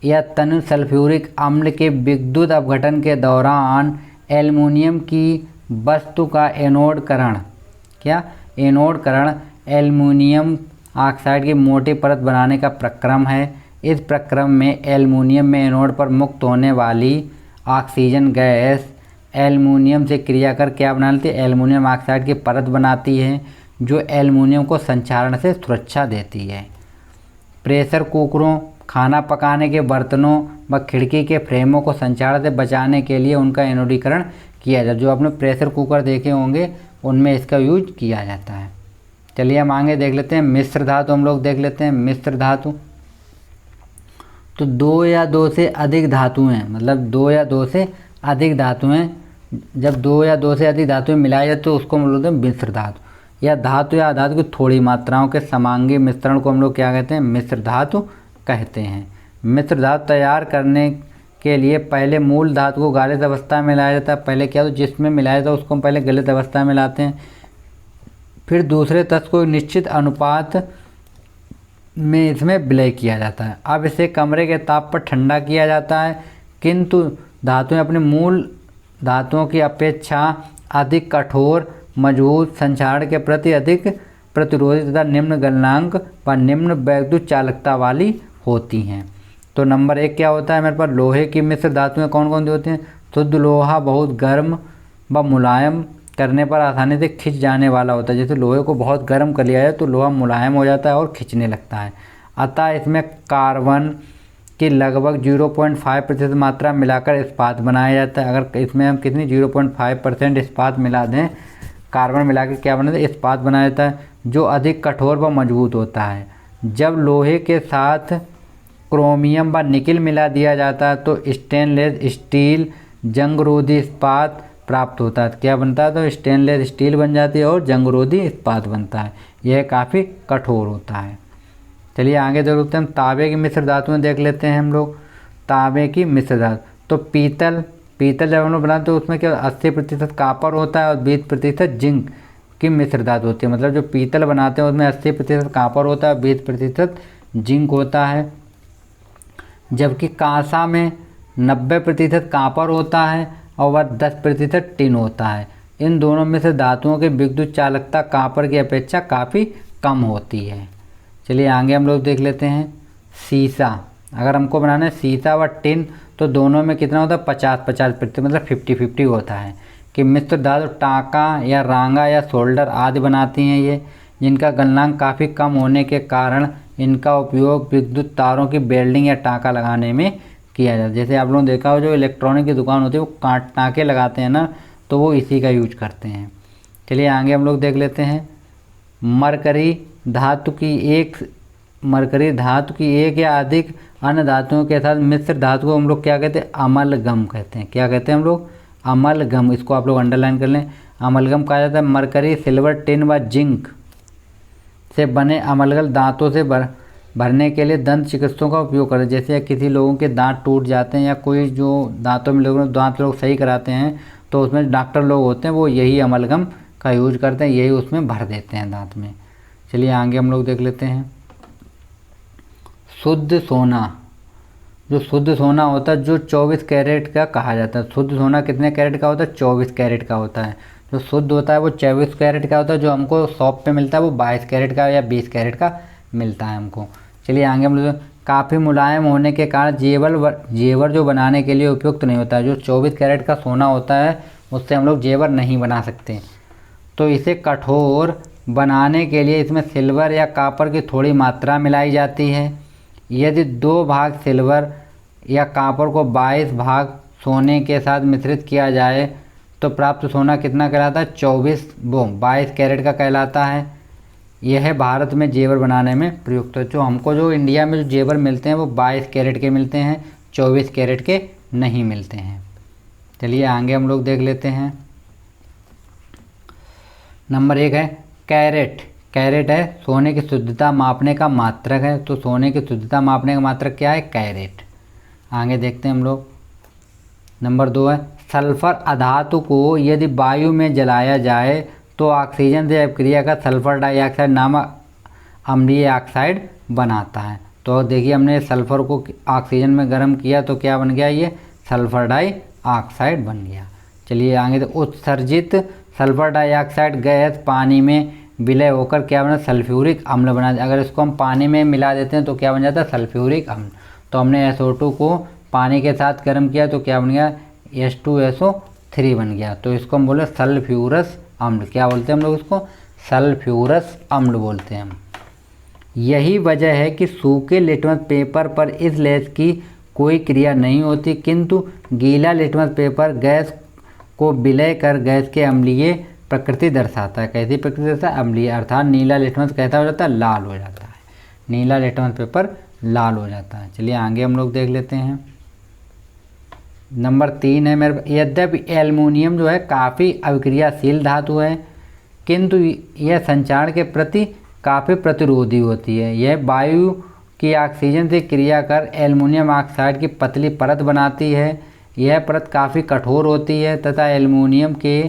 या तनु सल्फ्यूरिक अम्ल के विद्युत अपघटन के दौरान एल्युमिनियम की वस्तु का एनोडकरण, क्या, एनोडकरण एल्युमिनियम ऑक्साइड की मोटी परत बनाने का प्रक्रम है। इस प्रक्रम में एल्युमिनियम में एनोड पर मुक्त होने वाली ऑक्सीजन गैस एल्युमिनियम से क्रिया कर क्या बना लेती है, एल्युमिनियम ऑक्साइड की परत बनाती है, जो एल्युमिनियम को संक्षारण से सुरक्षा देती है। प्रेशर कुकरों, खाना पकाने के बर्तनों व खिड़की के फ्रेमों को संक्षारण से बचाने के लिए उनका एनोडीकरण किया जाता है। जो आपने प्रेशर कुकर देखे होंगे उनमें इसका यूज किया जाता है। चलिए हम आगे देख लेते हैं मिश्र धातु। हम लोग देख लेते हैं मिश्र धातु। तो 2 या 2 से अधिक धातुएं, मतलब 2 या 2 से अधिक धातुएं, जब 2 या 2 से अधिक धातुएं मिलाई जाए तो उसको हम लोग बोलते हैं मिश्र धातु। या धातु या अधातु की थोड़ी मात्राओं के समांगी मिश्रण को हम लोग क्या कहते हैं, मिश्र धातु कहते हैं। मिश्र धातु तैयार करने के लिए पहले मूल धातु को गालित अवस्था में लाया जाता है। पहले क्या, तो जिसमें मिलाया जाता है उसको हम पहले गलित अवस्था में लाते हैं, फिर दूसरे तत्व को निश्चित अनुपात में इसमें विलय किया जाता है। अब इसे कमरे के ताप पर ठंडा किया जाता है, किंतु धातुएं अपने मूल धातुओं की अपेक्षा अधिक कठोर, मजबूत, संक्षारण के प्रति अधिक प्रतिरोधी तथा निम्न गलनांक व निम्न वैद्युत चालकता वाली होती हैं। तो नंबर 1 क्या होता है मेरे पास, लोहे की मिश्र धातुएं कौन कौन सी होती हैं। शुद्ध लोहा बहुत गर्म व मुलायम करने पर आसानी से खिंच जाने वाला होता है। जैसे लोहे को बहुत गर्म कर लिया जाए तो लोहा मुलायम हो जाता है और खिंचने लगता है। अतः इसमें कार्बन की लगभग 0.5% मात्रा मिलाकर इस्पात बनाया जाता है। अगर इसमें हम कितनी 0.5% इस्पात मिला दें, कार्बन मिलाकर क्या बनाते हैं, इस्पात बनाया जाता है, जो अधिक कठोर व मजबूत होता है। जब लोहे के साथ क्रोमियम व निकिल मिला दिया जाता है तो स्टेनलेस स्टील जंगरोधी इस्पात प्राप्त होता है। क्या बनता है, तो स्टेनलेस स्टील बन जाती है और जंगरोधी इस्पात बनता है। यह काफ़ी कठोर होता है। चलिए आगे देखते हैं, हम तांबे की मिश्र धातुएं देख लेते हैं हम लोग। तांबे की मिश्र धातु, तो पीतल जब हम लोग बनाते हैं तो उसमें क्या 80% कापर होता है और 20% जिंक की मिश्र धातु होती है। मतलब जो पीतल बनाते हैं उसमें 80% कापर होता है, 20% जिंक होता है। जबकि कांसा में 90% कापर होता है और वह 10% टिन होता है। इन दोनों में से धातुओं की विद्युत चालकता कापर की अपेक्षा काफ़ी कम होती है। चलिए आगे हम लोग देख लेते हैं सीसा। अगर हमको बनाना है सीसा व टिन तो दोनों में कितना होता है, 50-50%, मतलब 50-50 होता है। कि मिश्र धातु टाँका या रांगा या शोल्डर आदि बनाती हैं ये, जिनका गलनांक काफ़ी कम होने के कारण इनका उपयोग विद्युत तारों की वेल्डिंग या टाँका लगाने में किया जाता है। जैसे आप लोगों ने देखा हो जो इलेक्ट्रॉनिक की दुकान होती है वो टाँके लगाते हैं ना, तो वो इसी का यूज करते हैं। चलिए आगे हम लोग देख लेते हैं मरकरी धातु की एक या अधिक अन्य धातुओं के साथ मिश्र धातु को हम लोग क्या कहते हैं, अमलगम कहते हैं। क्या कहते हैं हम लोग, अमलगम। इसको आप लोग अंडरलाइन कर लें, अमलगम कहा जाता है। मरकरी, सिल्वर, टिन व जिंक से बने अमलगम दांतों से भरने के लिए दंत चिकित्सकों का उपयोग करते हैं। जैसे किसी लोगों के दांत टूट जाते हैं या कोई जो दांतों में दांत लोग सही कराते हैं तो उसमें डॉक्टर लोग होते हैं वो यही अमलगम का यूज करते हैं, यही उसमें भर देते हैं दांत में। चलिए आगे हम लोग देख लेते हैं शुद्ध सोना। जो शुद्ध सोना होता है जो 24 कैरेट का कहा जाता है। शुद्ध सोना कितने कैरेट का होता है, 24 कैरेट का होता है। जो शुद्ध होता है वो 24 कैरेट का होता है, जो हमको शॉप पे मिलता है वो 22 कैरेट का या 20 कैरेट का मिलता है हमको। चलिए आगे हम लोग, काफ़ी मुलायम होने के कारण जेवर जो बनाने के लिए उपयुक्त नहीं होता है। जो 24 कैरेट का सोना होता है उससे हम लोग जेवर नहीं बना सकते, तो इसे कठोर बनाने के लिए इसमें सिल्वर या कापर की थोड़ी मात्रा मिलाई जाती है। यदि 2 भाग सिल्वर या कॉपर को 22 भाग सोने के साथ मिश्रित किया जाए तो प्राप्त सोना कितना कहलाता है? 22 कैरेट का कहलाता है। यह भारत में जेवर बनाने में प्रयुक्त है। जो इंडिया में जो जेवर मिलते हैं वो 22 कैरेट के मिलते हैं, 24 कैरेट के नहीं मिलते हैं। चलिए आगे हम लोग देख लेते हैं। नंबर 1 है कैरेट। कैरेट है सोने की शुद्धता मापने का मात्रक है। तो सोने की शुद्धता मापने का मात्रक क्या है? कैरेट। आगे देखते हैं हम लोग। नंबर 2 है सल्फर अधातु को यदि वायु में जलाया जाए तो ऑक्सीजन से अभिक्रिया कर सल्फर डाइऑक्साइड नामक अम्लीय ऑक्साइड बनाता है। तो देखिए हमने सल्फर को ऑक्सीजन में गर्म किया तो क्या बन गया? ये सल्फर डाइऑक्साइड बन गया। चलिए आगे। तो उत्सर्जित सल्फर डाइऑक्साइड गैस पानी में विलय होकर क्या बना? सल्फ्यूरिक अम्ल बना। अगर इसको हम पानी में मिला देते हैं तो क्या बन जाता है? सल्फ्यूरिक अम्ल। तो हमने SO2 को पानी के साथ गर्म किया तो क्या बन गया? H2SO3 बन गया। तो इसको हम बोले सल्फ्यूरस अम्ल। क्या बोलते हैं हम लोग इसको? सल्फ्यूरस अम्ल बोलते हैं हम। यही वजह है कि सूखे लिटमस पेपर पर इस लेंस की कोई क्रिया नहीं होती, किंतु गीला लिटमस पेपर गैस को विलय कर गैस के अम्लीय प्रकृति दर्शाता है। कैसी प्रकृति दर्शाता है? अम्लीय। अर्थात नीला लिटमस कैसा हो जाता है? लाल हो जाता है। नीला लिटमस पेपर लाल हो जाता है। चलिए आगे हम लोग देख लेते हैं। नंबर 3 है मेरे। यद्यपि एल्युमिनियम जो है काफ़ी अभिक्रियाशील धातु है, किंतु यह संचारण के प्रति काफ़ी प्रतिरोधी होती है। यह वायु की ऑक्सीजन से क्रिया कर एल्युमिनियम ऑक्साइड की पतली परत बनाती है। यह परत काफ़ी कठोर होती है तथा एल्युमिनियम के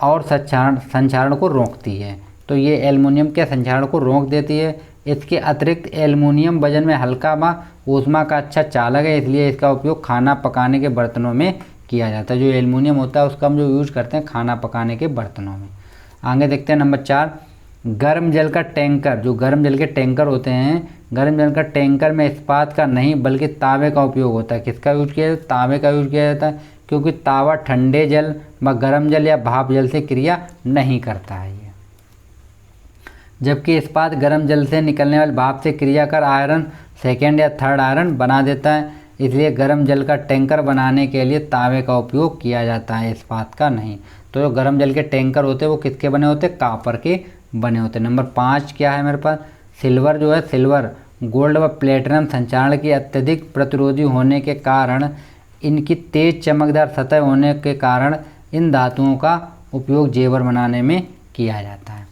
और संचारण को रोकती है। तो ये एल्युमिनियम के संचारण को रोक देती है। इसके अतिरिक्त एल्युमिनियम वजन में हल्का व ऊष्मा का अच्छा चालक है, इसलिए इसका उपयोग खाना पकाने के बर्तनों में किया जाता है। जो एल्युमिनियम होता है उसका हम जो यूज करते हैं खाना पकाने के बर्तनों में। आगे देखते हैं नंबर 4 गर्म जल का टैंकर। जो गर्म जल के टैंकर होते हैं, गर्म जल का टैंकर में इस्पात का नहीं बल्कि तांबे का उपयोग होता है। किसका यूज किया जाता है? तांबे का यूज किया जाता है, क्योंकि तांबा ठंडे जल व गर्म जल या भाप जल से क्रिया नहीं करता है। जबकि इस्पात गर्म जल से निकलने वाले भाप से क्रिया कर आयरन 2nd या 3rd आयरन बना देता है। इसलिए गर्म जल का टैंकर बनाने के लिए तांबे का उपयोग किया जाता है, इस्पात का नहीं। तो जो गर्म जल के टैंकर होते हैं वो किसके बने होते हैं? कॉपर के बने होते हैं। नंबर 5 क्या है मेरे पास? सिल्वर जो है, सिल्वर गोल्ड व प्लेटिनम संचारण की अत्यधिक प्रतिरोधी होने के कारण, इनकी तेज चमकदार सतह होने के कारण इन धातुओं का उपयोग जेवर बनाने में किया जाता है।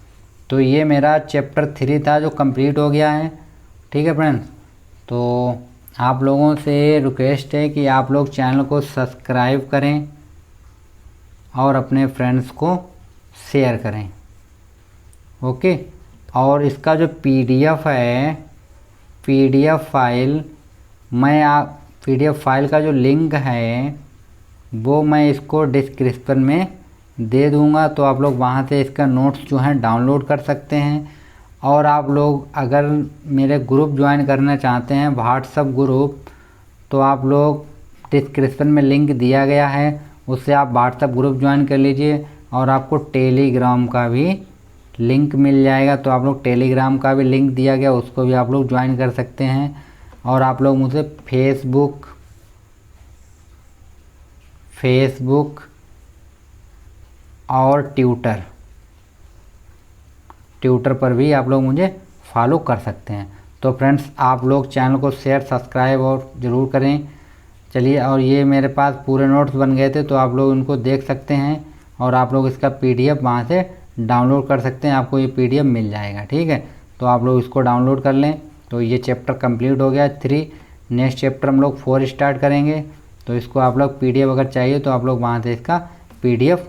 तो ये मेरा चैप्टर 3 था जो कंप्लीट हो गया है। ठीक है फ्रेंड्स, तो आप लोगों से रिक्वेस्ट है कि आप लोग चैनल को सब्सक्राइब करें और अपने फ्रेंड्स को शेयर करें। ओके। और इसका जो PDF है, PDF फाइल PDF फाइल का जो लिंक है वो मैं इसको डिस्क्रिप्शन में दे दूंगा, तो आप लोग वहाँ से इसका नोट्स जो हैं डाउनलोड कर सकते हैं। और आप लोग अगर मेरे ग्रुप ज्वाइन करना चाहते हैं, व्हाट्सएप ग्रुप, तो आप लोग डिस्क्रिप्शन में लिंक दिया गया है, उससे आप व्हाट्सएप ग्रुप ज्वाइन कर लीजिए। और आपको टेलीग्राम का भी लिंक मिल जाएगा, तो आप लोग टेलीग्राम का भी लिंक दिया गया, उसको भी आप लोग ज्वाइन कर सकते हैं। और आप लोग मुझे फेसबुक और ट्विटर पर भी आप लोग मुझे फॉलो कर सकते हैं। तो फ्रेंड्स, आप लोग चैनल को शेयर, सब्सक्राइब और ज़रूर करें। चलिए, और ये मेरे पास पूरे नोट्स बन गए थे, तो आप लोग इनको देख सकते हैं और आप लोग इसका PDF वहाँ से डाउनलोड कर सकते हैं। आपको ये PDF मिल जाएगा। ठीक है, तो आप लोग इसको डाउनलोड कर लें। तो ये चैप्टर कंप्लीट हो गया 3। नेक्स्ट चैप्टर हम लोग 4 स्टार्ट करेंगे। तो इसको आप लोग PDF अगर चाहिए तो आप लोग वहाँ से इसका PDF